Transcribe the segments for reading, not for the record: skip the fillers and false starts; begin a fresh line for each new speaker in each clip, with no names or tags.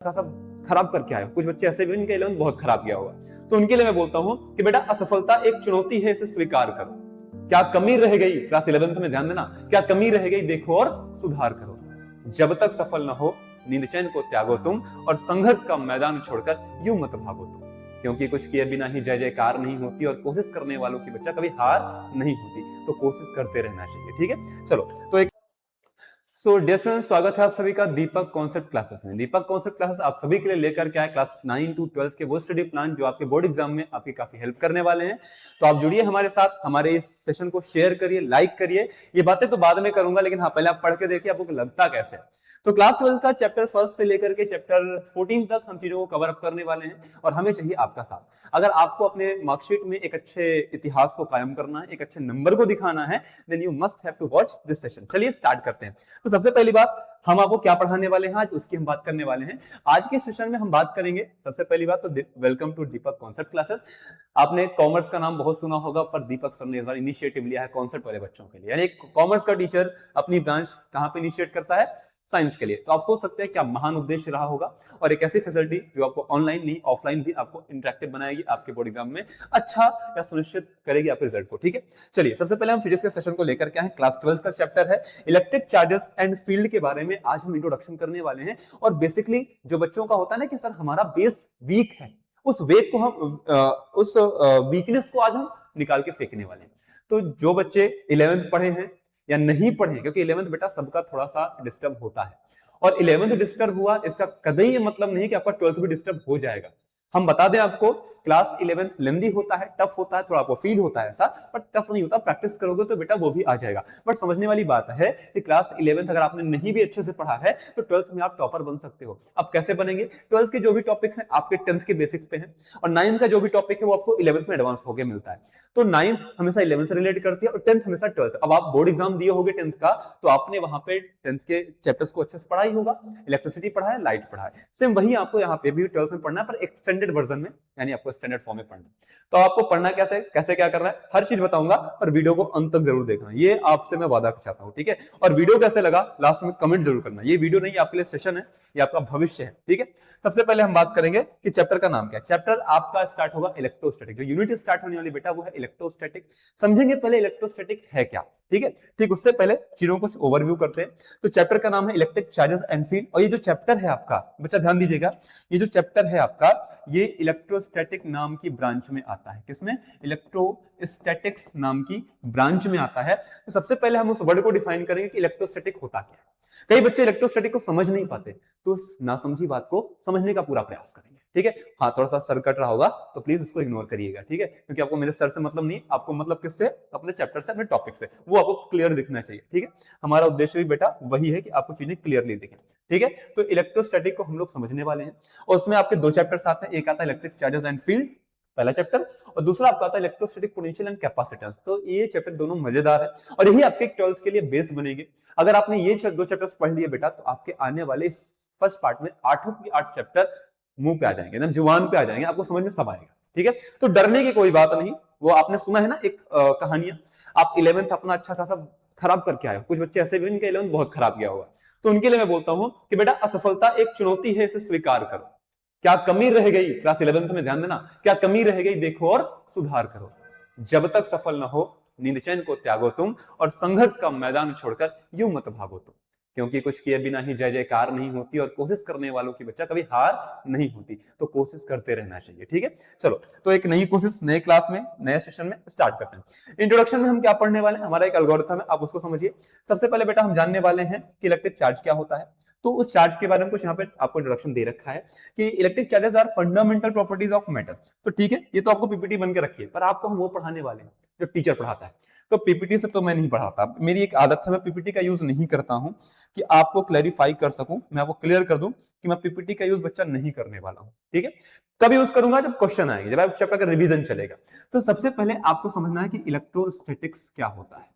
खासा खराब करके आए हो। कुछ बच्चे ऐसे भी इनका 11th बहुत खराब गया होगा, तो उनके लिए मैं बोलता हूं कि बेटा असफलता एक चुनौती है, इसे स्वीकार करो। क्या कमी रह गई, क्लास 11th में ध्यान देना, क्या कमी रह गई देखो और सुधार करो। जब तक सफल न हो नींद चैन को त्यागो तुम, और संघर्ष का मैदान छोड़कर यूं मत भागो तुम। क्योंकि कुछ किए बिना ही जय जयकार नहीं होती, और कोशिश करने वालों की बच्चा कभी हार नहीं होती, तो कोशिश करते रहना चाहिए। ठीक है, चलो तो एक डियर स्टूडेंट, स्वागत है आप सभी का दीपक कॉन्सेप्ट क्लासेस में। दीपक कॉन्सेप्ट क्लासेस आप सभी के लिए लेकर के आए क्लास 9 to 12 के वो स्टडी प्लान जो आपके बोर्ड एग्जाम में आपकी काफी हेल्प करने वाले हैं। तो आप जुड़िए हमारे साथ, हमारे इस सेशन को शेयर करिए, लाइक करिए। ये बातें तो बाद में करूंगा, लेकिन हाँ पहले आप पढ़ के देखिए आपको लगता कैसे है। तो क्लास 12 का चैप्टर 1 से लेकर के चैप्टर 14 तक हम चीजों को कवर अप करने वाले हैं, और हमें चाहिए आपका साथ। अगर आपको अपने मार्कशीट में एक अच्छे इतिहास को कायम करना है, एक अच्छे नंबर को दिखाना है, then you must have to watch this session. चलिए स्टार्ट करते हैं। तो सबसे पहली बात, हम आपको क्या पढ़ाने वाले हैं आज, उसकी हम बात करने वाले हैं। आज के सेशन में हम बात करेंगे सबसे पहली बात तो welcome to Deepak concept classes. आपने कॉमर्स का नाम बहुत सुना होगा, पर दीपक सर ने इस बार इनिशिएटिव लिया है कॉन्सेप्ट वाले बच्चों के लिए। यानी कॉमर्स का टीचर अपनी ब्रांच कहां पे इनिशिएट करता है, साइंस के लिए। तो आप सोच सकते हैं क्या महान उद्देश्य रहा होगा, और एक ऐसी फैसिलिटी जो आपको ऑनलाइन नहीं ऑफलाइन भी आपको इंटरेक्टिव बनाएगी, आपके बोर्ड एग्जाम में अच्छा या सुनिश्चित करेगी आपके रिजल्ट को। ठीक है, चलिए सबसे पहले हम फिजिक्स के सेशन को लेकर के आए। क्लास 12 का चैप्टर है इलेक्ट्रिक चार्जेस एंड फील्ड के बारे में आज हम इंट्रोडक्शन करने वाले हैं। और बेसिकली जो बच्चों का होता है ना कि सर हमारा बेस वीक है, उस वीक को हम उस वीकनेस को आज हम निकाल के फेंकने वाले हैं। तो जो बच्चे 11th पढ़े हैं या नहीं पढ़े, क्योंकि 11th बेटा सबका थोड़ा सा डिस्टर्ब होता है, और 11th डिस्टर्ब हुआ इसका कदई ये मतलब नहीं कि आपका 12th भी डिस्टर्ब हो जाएगा। हम बता दें आपको, क्लास 11 लेंदी होता है, टफ होता है, थोड़ा आपको फील होता है ऐसा, बट टफ नहीं होता। प्रैक्टिस करोगे तो बेटा वो भी आ जाएगा। बट समझने वाली बात है कि क्लास 11 अगर आपने नहीं भी अच्छे से पढ़ा है तो 12th में आप टॉपर बन सकते हो। अब कैसे बनेंगे? 12th के जो भी टॉपिक्स हैं आपके 10th के बेसिक्स पे हैं, और 9th का जो भी टॉपिक है वो आपको 11th में एडवांस होकर मिलता है। तो 9th हमेशा 11th से रिलेट करती है, और 10th हमेशा 12th। अब आप बोर्ड एग्जाम दिए होगे 10th का, तो आपने वहां पे 10th के चैप्टर्स को अच्छे से पढ़ा ही होगा। इलेक्ट्रिसिटी पढ़ा है, लाइट पढ़ा है, सेम वही आपको यहाँ पे भी 12th में पढ़ना है, पर एक्सटेंडेड वर्जन में, यानी आपको स्टैंडर्ड फॉर्म में पढ़ना। तो आपको पढ़ना कैसे कैसे क्या करना है हर चीज बताऊंगा, पर वीडियो को अंत तक जरूर देखना, ये आपसे मैं वादा चाहता हूं। ठीक है, और वीडियो कैसे लगा लास्ट में कमेंट जरूर करना। ये वीडियो नहीं आपके लिए सेशन है, ये आपका भविष्य है। ठीक है, सबसे पहले हम बात करेंगे कि चैप्टर का नाम क्या है। चैप्टर आपका स्टार्ट होगा इलेक्ट्रोस्टैटिक। जो यूनिट स्टार्ट होने वाली बेटा वो है इलेक्ट्रोस्टैटिक। समझेंगे पहले इलेक्ट्रोस्टैटिक है क्या। ठीक है, ठीक उससे पहले चीजों को ओवरव्यू करते हैं। तो चैप्टर का नाम है इलेक्ट्रिक चार्जेस एंड फील्ड, और ये जो चैप्टर है आपका बच्चा ध्यान दीजिएगा, ये जो चैप्टर है आपका ये इलेक्ट्रोस्टैटिक नाम की ब्रांच में आता है। किसमें? इलेक्ट्रोस्टैटिक्स नाम की ब्रांच में आता है। तो सबसे पहले हम उस वर्ड को डिफाइन करेंगे कि इलेक्ट्रोस्टैटिक होता क्या है। कई बच्चे इलेक्ट्रोस्टैटिक को समझ नहीं पाते, तो उस नासमझी बात को समझने का पूरा प्रयास करेंगे। ठीक है, हाँ थोड़ा सा सर कट रहा होगा तो प्लीज उसको इग्नोर करिएगा। ठीक है, क्योंकि आपको मेरे सर से मतलब नहीं, आपको मतलब किससे? अपने चैप्टर से, अपने टॉपिक से, वो आपको क्लियर दिखना चाहिए। ठीक है, हमारा उद्देश्य भी बेटा वही है कि आपको चीजें क्लियरली दिखें। ठीक है, तो इलेक्ट्रोस्टैटिक को हम लोग समझने वाले हैं, और उसमें आपके दो चैप्टर्स आते हैं। एक आता है इलेक्ट्रिक चार्जेस एंड फील्ड, पहला चैप्टर, और दूसरा आपका आता है इलेक्ट्रोस्टैटिक पोटेंशियल एंड कैपेसिटेंस। तो ये चैप्टर दोनों मजेदार है, और यही आपके 12th के लिए बेस बनेंगे। अगर आपने ये दो चैप्टर्स पढ़ लिए बेटा, तो आपके आने वाले फर्स्ट पार्ट में 8 की 8 चैप्टर मुंह पे आ जाएंगे ना, जुबान पे आ जाएंगे, आपको समझ में सब आएगा। ठीक है, तो डरने की कोई बात नहीं। वो आपने सुना है ना एक कहानियां, आप 11th अपना अच्छा खासा खराब करके आए हो। कुछ बच्चे ऐसे भी इनका 11th बहुत खराब गया होगा, तो उनके लिए मैं बोलता हूं कि बेटा असफलता एक चुनौती है, इसे स्वीकार करो। क्या कमी रह गई, क्लास 11th में ध्यान देना, क्या कमी रह गई देखो और सुधार करो। जब तक सफल न हो नींद चैन को त्यागो तुम, और संघर्ष का मैदान छोड़कर यूं मत भागो तुम। क्योंकि कुछ किए बिना ही जय जयकार नहीं होती, और कोशिश करने वालों की बच्चा कभी हार नहीं होती, तो कोशिश करते रहना चाहिए। ठीक है, चलो तो एक नई कोशिश नए क्लास में नए सेशन में स्टार्ट करते हैं। इंट्रोडक्शन में हम क्या पढ़ने वाले हैं, हमारा एक एल्गोरिथम है, आप उसको समझिए। सबसे पहले बेटा हम जानने वाले हैं कि इलेक्ट्रिक चार्ज क्या होता है। तो उस चार्ज के बारे में कुछ यहाँ पे आपको इंट्रोडक्शन दे रखा है कि electric charges are fundamental properties of matter. तो ठीक है, ये तो आपको पीपीटी बन के रखिए, पर आपको हम वो पढ़ाने वाले हैं जो टीचर पढ़ाता है। तो पीपीटी से तो मैं नहीं पढ़ाता, मेरी एक आदत है, मैं पीपीटी का यूज नहीं करता हूं कि आपको क्लैरिफाई कर सकूं, मैं आपको क्लियर कर दूं कि मैं पीपीटी का यूज बच्चा नहीं करने वाला हूं। ठीक है, कब यूज करूंगा? जब क्वेश्चन आएंगे, जब चैप्टर का रिवीजन चलेगा। तो सबसे पहले आपको समझना है कि इलेक्ट्रोस्टैटिक्स क्या होता है।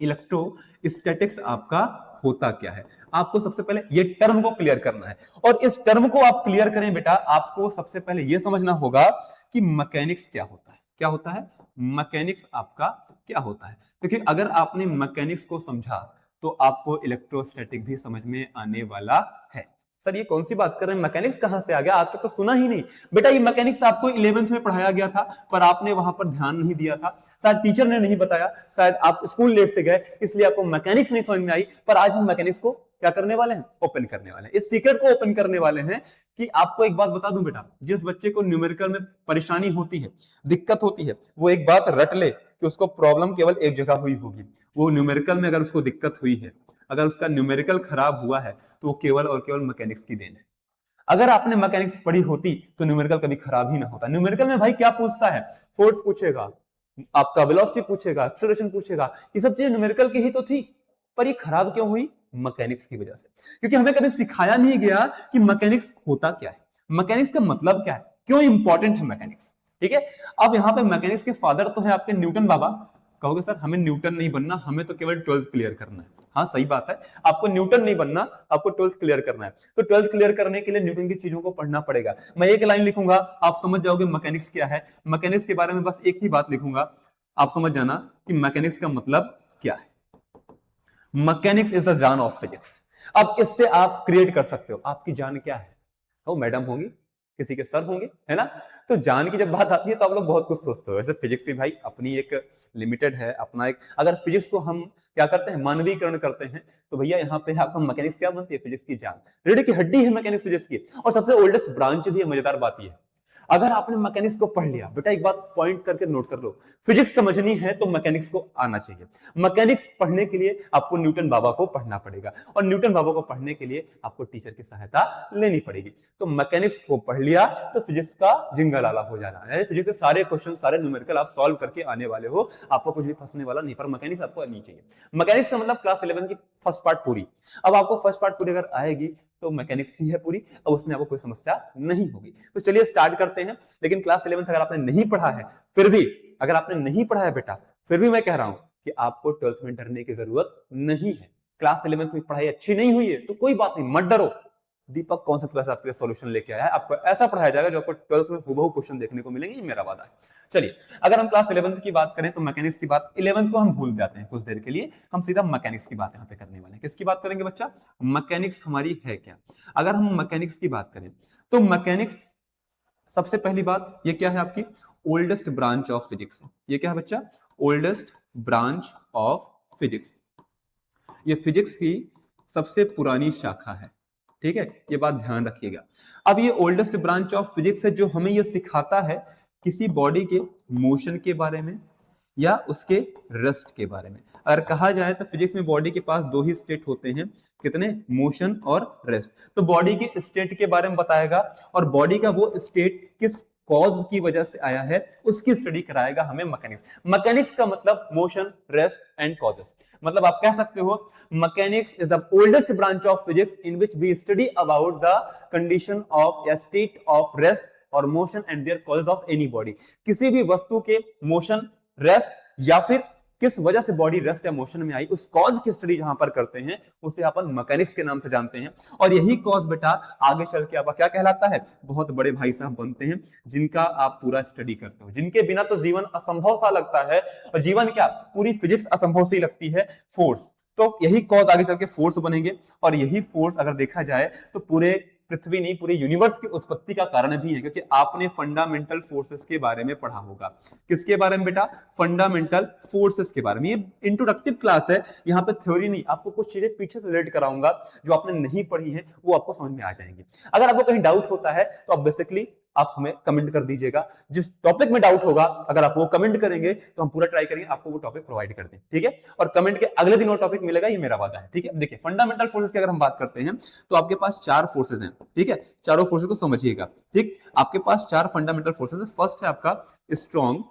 इलेक्ट्रोस्टैटिक्स आपका होता क्या है, आपको सबसे पहले ये टर्म को क्लियर करना है। और इस टर्म को आप क्लियर करें बेटा, आपको सबसे पहले यह समझना होगा कि मैकेनिक्स क्या होता है। क्या होता है? मैकेनिक्स आपका क्या होता है। क्योंकि अगर आपने मैकेनिक्स को समझा तो आपको इलेक्ट्रोस्टैटिक भी समझ में आने वाला है। सर ये कौन सी बात कर रहे हैं, मैकेनिक्स कहां से आ गया, आज तक तो सुना ही नहीं। बेटा ये मैकेनिक्स आपको 11th में पढ़ाया गया था, पर आपने वहां पर ध्यान नहीं दिया था, शायद टीचर ने नहीं बताया, शायद आप स्कूल लेट से गए, इसलिए आपको मैकेनिक्स नहीं समझ में आई। पर आज हम मैकेनिक्स को क्या करने वाले हैं, ओपन करने वाले हैं, इस सीक्रेट को ओपन करने वाले हैं। कि आपको एक बात बता दूं बेटा, जिस बच्चे को न्यूमेरिकल में परेशानी होती है, दिक्कत होती है, वो एक बात रट ले कि उसको प्रॉब्लम केवल एक जगह हुई होगी। वो न्यूमेरिकल में अगर उसको दिक्कत हुई है, अगर उसका न्यूमेरिकल खराब हुआ है, तो वो केवल और केवल मैकेनिक्स की देन है। अगर आपने मैकेनिक्स पढ़ी होती तो न्यूमेरिकल कभी खराब ही ना होता। न्यूमेरिकल में भाई क्या पूछता है, फोर्स पूछेगा, आपका वेलोसिटी पूछेगा, एक्सेलरेशन पूछेगा, ये सब चीजें न्यूमेरिकल की ही तो थी। पर ये खराब क्यों हुई, मैकेनिक्स की वजह से। क्योंकि हमें कभी सिखाया नहीं गया कि मैकेनिक्स होता क्या है, मैकेनिक्स का मतलब क्या है, क्यों इंपॉर्टेंट है मैकेनिक्स। ठीक है, अब यहाँ पे मैकेनिक्स के फादर तो है आपके न्यूटन बाबा। कहोगे सर हमें न्यूटन नहीं बनना, हमें तो केवल 12th क्लियर करना है। हाँ सही बात है, आपको न्यूटन नहीं बनना, आपको 12th क्लियर करना है। तो 12th क्लियर करने के लिए न्यूटन की चीजों को पढ़ना पड़ेगा। मैं एक लाइन लिखूंगा, आप समझ जाओगे मैकेनिक्स क्या है। मैकेनिक्स के बारे में बस एक ही बात लिखूंगा, आप समझ जाना कि मैकेनिक्स का मतलब क्या है। मैकेनिक्स इज द जान ऑफ फिजिक्स। अब इससे आप क्रिएट कर सकते हो, आपकी जान क्या है, वो मैडम होंगी, किसी के सर होंगे, है ना। तो जान की जब बात आती है तो आप लोग बहुत कुछ सोचते हो। वैसे फिजिक्स भी भाई अपनी एक लिमिटेड है, अपना एक, अगर फिजिक्स को हम क्या करते हैं, मानवीकरण करते हैं, तो भैया यहाँ पे आपका मैकेनिक्स क्या बनती है, फिजिक्स की जान, रीढ़ की हड्डी है मैकेनिक्स फिजिक्स की, और सबसे ओल्डेस्ट ब्रांच भी है। मजेदार बात यह है, अगर आपने मैकेनिक्स को पढ़ लिया, बेटा एक बात पॉइंट करके नोट कर लो, फिजिक्स समझनी है तो मैकेनिक्स को आना चाहिए। मैकेनिक्स पढ़ने के लिए आपको न्यूटन बाबा को पढ़ना पड़ेगा, और न्यूटन बाबा को पढ़ने के लिए आपको टीचर की सहायता लेनी पड़ेगी। तो मैकेनिक्स को पढ़ लिया तो फिजिक्स का जिंगलाला हो जाना है। फिजिक्स के सारे क्वेश्चन, सारे न्यूमेरिकल आप सॉल्व करके आने वाले हो, आपको कुछ भी फंसने वाला नहीं। पर मैकेनिक्स आपको आनी चाहिए। मैकेनिक्स का मतलब क्लास 11 की फर्स्ट पार्ट पूरी। अब आपको फर्स्ट पार्ट पूरी अगर आएगी तो मैकेनिक्स ही है पूरी, अब उसमें आपको कोई समस्या नहीं होगी। तो चलिए स्टार्ट करते हैं। लेकिन क्लास 11 अगर आपने नहीं पढ़ा है, फिर भी अगर आपने नहीं पढ़ा है बेटा, फिर भी मैं कह रहा हूं कि आपको 12th में डरने की जरूरत नहीं है। क्लास 11 में पढ़ाई अच्छी नहीं हुई है तो कोई बात नहीं, मत डरो। दीपक कॉन्सेप्ट क्लास आपके सॉल्यूशन लेके आया है, आपको ऐसा पढ़ाया जाएगा जो आपको 12th में हुबहू क्वेश्चन देखने को मिलेंगे, ये मेरा वादा है। चलिए अगर हम क्लास 11 की बात करें तो मैकेनिक्स की बात, 11th को हम भूल जाते हैं कुछ देर के लिए, हम सीधा मैकेनिक्स की बात यहाँ पे करने वाले हैं। किसकी बात करेंगे बच्चा, मैकेनिक्स हमारी है क्या। अगर हम मैकेनिक्स की बात करें तो मैकेनिक्स, सबसे पहली बात ये क्या है, आपकी ओल्डेस्ट ब्रांच ऑफ फिजिक्स। ये क्या है बच्चा, ओल्डेस्ट ब्रांच ऑफ फिजिक्स। ये फिजिक्स की सबसे पुरानी शाखा है। ठीक है, ये बात ध्यान रखिएगा। अब ये ओल्डेस्ट ब्रांच ऑफ फिजिक्स है जो हमें ये सिखाता है किसी बॉडी के मोशन के बारे में या उसके रेस्ट के बारे में। अगर कहा जाए तो फिजिक्स में बॉडी के पास दो ही स्टेट होते हैं, कितने, मोशन और रेस्ट। तो बॉडी के स्टेट के बारे में बताएगा, और बॉडी का वो स्टेट किस कॉज की वजह से आया है उसकी स्टडी कराएगा हमें मैकेनिक्स। मैकेनिक्स का मतलब मोशन, रेस्ट एंड कॉजेस। मतलब आप कह सकते हो mechanics is the oldest branch of physics in which we study about the condition of a state of rest और motion and their causes of any body. किसी भी वस्तु के मोशन, रेस्ट, या फिर किस वजह से बॉडी रेस्ट या मोशन में आई, उस कॉज की स्टडी जहां पर करते हैं उसे अपन मैकेनिक्स के नाम से जानते हैं। और यही कॉज बेटा आगे चल के आपका क्या कहलाता है, बहुत बड़े भाई साहब बनते हैं जिनका आप पूरा स्टडी करते हो, जिनके बिना तो जीवन असंभव सा लगता है, और जीवन क्या, पूरी फिजिक्स असंभव सी लगती है, फोर्स। तो यही कॉज आगे चल के फोर्स बनेंगे, और यही फोर्स अगर देखा जाए तो पूरे पृथ्वी नहीं, पूरे यूनिवर्स की उत्पत्ति का कारण भी है, क्योंकि आपने फंडामेंटल फोर्सेस के बारे में पढ़ा होगा। किसके बारे में बेटा, फंडामेंटल फोर्सेस के बारे में। ये इंट्रोडक्टिव क्लास है, यहाँ पे थ्योरी नहीं, आपको कुछ चीजें पीछे से रिलेट कराऊंगा जो आपने नहीं पढ़ी है, वो आपको समझ में आ जाएंगे। अगर आपको कहीं डाउट होता है तो आप बेसिकली आप हमें कमेंट कर दीजिएगा, जिस टॉपिक में डाउट होगा अगर आप वो कमेंट करेंगे तो हम पूरा ट्राई करेंगे आपको वो टॉपिक प्रोवाइड कर दें। ठीक है, और कमेंट के अगले दिन वो टॉपिक मिलेगा, ये मेरा वादा है। ठीक है, देखिए फंडामेंटल फोर्सेस की अगर हम बात करते हैं तो आपके पास 4 फोर्सेस हैं। ठीक है, चारों फोर्सेस को समझिएगा। ठीक, आपके पास 4 फंडामेंटल फोर्सेस है। फर्स्ट है आपका स्ट्रॉन्ग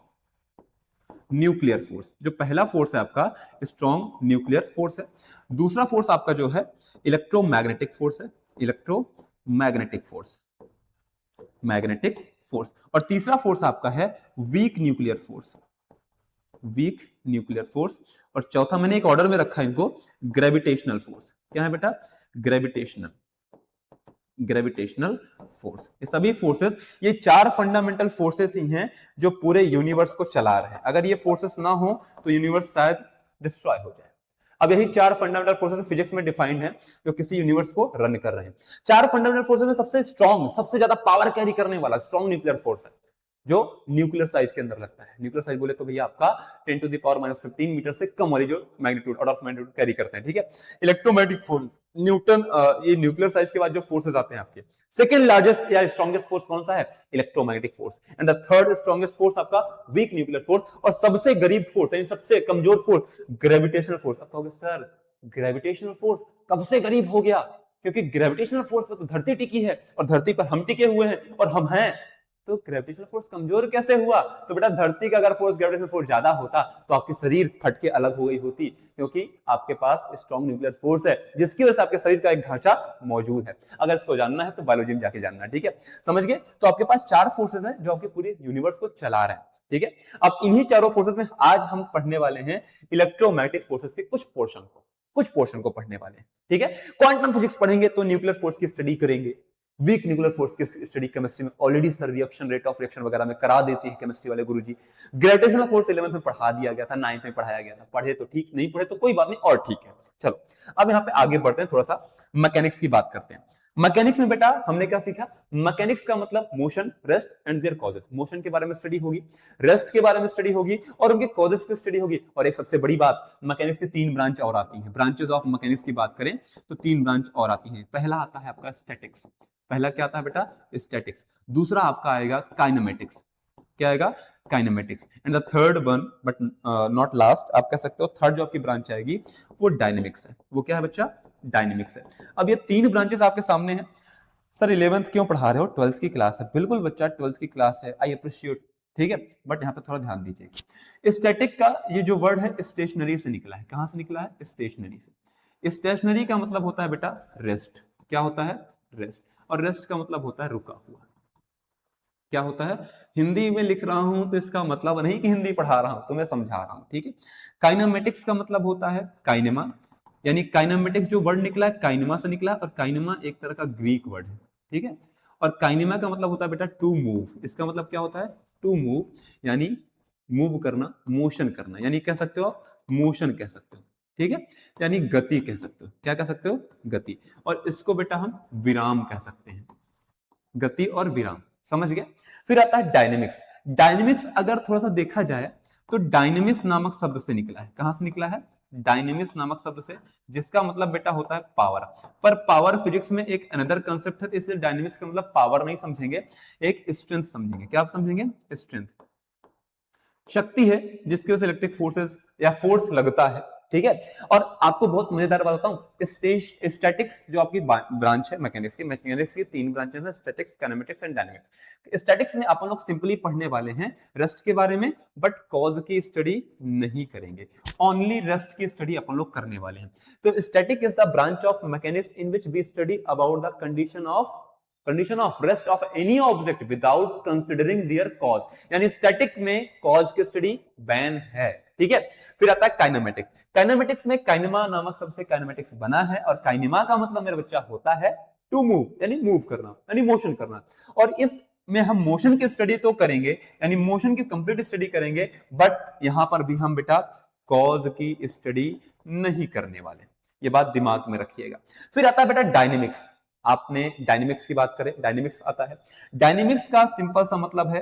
न्यूक्लियर फोर्स, जो पहला फोर्स है आपका स्ट्रॉन्ग न्यूक्लियर फोर्स है। दूसरा फोर्स आपका जो है इलेक्ट्रोमैग्नेटिक फोर्स है, इलेक्ट्रोमैग्नेटिक फोर्स, मैग्नेटिक फोर्स। और तीसरा फोर्स आपका है weak nuclear force, weak nuclear force. और चौथा मैंने एक ऑर्डर में रखा है इनको, ग्रेविटेशनल फोर्स। क्या है बेटा, ग्रेविटेशनल, ग्रेविटेशनल फोर्स। ये सभी फोर्सेस, ये 4 फंडामेंटल फोर्सेस ही हैं जो पूरे यूनिवर्स को चला रहे हैं। अगर ये फोर्सेस ना हो तो यूनिवर्स शायद डिस्ट्रॉय हो जाए। अब यही 4 फंडामेंटल फोर्सेस फिजिक्स में डिफाइंड है जो किसी यूनिवर्स को रन कर रहे हैं। 4 फंडामेंटल फोर्सेस में सबसे स्ट्रॉन्ग, सबसे ज्यादा पावर कैरी करने वाला स्ट्रॉन्ग न्यूक्लियर फोर्स है जो न्यूक्लियर साइज के अंदर लगता है। न्यूक्लियर साइज बोले तो भैया आपका 10 टू द पावर -15 मीटर से कम वाली जो magnitude, order of magnitude carry करते हैं, ठीक है। इलेक्ट्रोमैग्नेटिक फोर्स, न्यूटन, ये न्यूक्लियर साइज के बाद जो फोर्सेस आते हैं आपके, सेकंड लार्जेस्ट या स्ट्रॉन्गेस्ट फोर्स कौन सा है? Electromagnetic force. And the third strongest force आपका वीक न्यूक्लियर फोर्स, और सबसे गरीब फोर्स यानी सबसे कमजोर फोर्स ग्रेविटेशनल फोर्स। अब कहोगे सर ग्रेविटेशनल फोर्स कब से गरीब हो गया? क्योंकि ग्रेविटेशनल फोर्स पर तो धरती टिकी है और धरती पर हम टिके हुए हैं और हम हैं, तो ग्रेविटेशनल फोर्स कमजोर कैसे हुआ? तो बेटा धरती का अगर फोर्स, ग्रेविटेशनल फोर्स ज्यादा होता तो आपकी शरीर फट के अलग हो गई होती, क्योंकि आपके पास स्ट्रॉन्ग न्यूक्लियर फोर्स है जिसकी वजह से आपके शरीर का एक ढांचा मौजूद है। अगर इसको जानना है तो बायोलॉजी में जाके जानना है, ठीक है, समझ गए। तो आपके पास 4 फोर्सेस हैं जो आपके पूरे यूनिवर्स को चला रहे हैं, ठीक है। अब इन्हीं चारों फोर्सेस में आज हम पढ़ने वाले हैं इलेक्ट्रोमैग्नेटिक फोर्सेस के कुछ पोर्शन को पढ़ने वाले हैं, ठीक है। क्वांटम फिजिक्स पढ़ेंगे तो न्यूक्लियर फोर्स की स्टडी करेंगे। वीक न्यूक्लियर फोर्स की स्टडी केमिस्ट्री में already sir reaction, rate of reaction वगैरह में करा देते हैं केमिस्ट्री वाले गुरुजी। ग्रेविटेशनल फोर्स 11th में पढ़ा दिया गया था, 9th में पढ़ाया गया था, पढ़े तो ठीक, नहीं पढ़े तो कोई बात नहीं, और ठीक है। चलो अब यहाँ पे आगे बढ़ते हैं, थोड़ा सा मैकेनिक्स की बात करते हैं। मैकेनिक्स में बेटा हमने क्या सीखा? मैकेनिक्स का मतलब motion, rest and their causes. Motion के बारे में स्टडी होगी, रेस्ट के बारे में स्टडी होगी और उनके कॉजेस की स्टडी होगी। और एक सबसे बड़ी बात, मैकेनिक्स की 3 ब्रांच और आती हैं। ब्रांचेस ऑफ मैकेनिक्स की बात करें तो 3 ब्रांच और आती हैं। पहला आता है आपका स्टैटिक्स। पहला क्या आता है बेटा? स्टैटिक्स। दूसरा आपका आएगा काइनेमेटिक्स। क्या आएगा? Kinematics. And the third one but not last, आप कह सकते हो थर्ड जो आपकी ब्रांच आएगी वो डायनेमिक्स है। वो क्या है बच्चा? डायनेमिक्स है। अब ये 3 ब्रांचेस आपके सामने हैं। सर 11th क्यों पढ़ा रहे हो? 12th की क्लास है। बिल्कुल बच्चा 12th की क्लास है, आई अप्रिशिएट, ठीक है, बट यहाँ पे थोड़ा ध्यान दीजिए। स्टैटिक का ये जो वर्ड है स्टेशनरी से निकला है। कहां से निकला है? स्टेशनरी से। स्टेशनरी का मतलब होता है बेटा रेस्ट। क्या होता है? रेस्ट। और रेस्ट का मतलब होता है रुका हुआ। क्या होता है? हिंदी में लिख रहा हूं तो इसका मतलब नहीं कि हिंदी पढ़ा रहा हूं, तुम्हें समझा रहा हूं, ठीक है। काइनेमेटिक्स का मतलब होता है काइनेमा, यानी काइनेमेटिक्स जो वर्ड निकला है काइनेमा से निकला है, और काइनेमा एक तरह का ग्रीक वर्ड है, ठीक है। और काइनेमा का मतलब होता है बेटा टू मूव। इसका मतलब क्या होता है? टू मूव, यानी मूव करना, मोशन करना, यानी कह सकते हो मोशन कह सकते हो, ठीक है, यानी गति कह सकते हो। क्या कह सकते हो? गति। और इसको बेटा हम विराम कह सकते हैं, गति और विराम, समझ गए। फिर आता है डायनेमिक्स। डायनेमिक्स अगर थोड़ा सा देखा जाए तो डायनेमिक्स नामक शब्द से निकला है। कहां से निकला है? डायनेमिक्स नामक शब्द से, जिसका मतलब बेटा होता है पावर। पर पावर फिजिक्स में एक अनदर कंसेप्ट है, इसलिए डायनेमिक्स का मतलब पावर नहीं समझेंगे, एक स्ट्रेंथ समझेंगे। क्या आप समझेंगे? स्ट्रेंथ, शक्ति है जिसकी वजह से इलेक्ट्रिक फोर्सेस या फोर्स लगता है, ठीक है। और आपको बहुत मजेदार बात बताऊं, स्टैटिक्स जो आपकी ब्रांच है मैकेनिक्स की 3 ब्रांचेस हैं, statics, kinematics and dynamics. Statics में अपन लोग सिंपली पढ़ने वाले हैं रेस्ट के बारे में, बट कॉज की स्टडी नहीं करेंगे, ओनली रेस्ट की स्टडी अपन लोग करने वाले हैं। तो static is the branch of mechanics in which we study about the condition of rest of any object without considering their cause, यानी स्टैटिक में कॉज की स्टडी बैन है, ठीक है। फिर आता है काइनेमेटिक। काइनेमेटिक्स में काइनेमा नामक सबसे काइनेमेटिक्स बना है, और काइनेमा का मतलब मेरा बच्चा होता है टू मूव, यानी मूव करना, यानी मोशन करना। और इस में हम मोशन की स्टडी तो करेंगे, यानी मोशन की कंप्लीट स्टडी करेंगे, बट यहां पर भी हम बेटा कॉज की स्टडी नहीं करने वाले, ये बात दिमाग में रखिएगा। फिर आता है बेटा डायनेमिक्स। आपने डायनेमिक्स की बात करें, डायनेमिक्स आता है। डायनेमिक्स का सिंपल सा मतलब है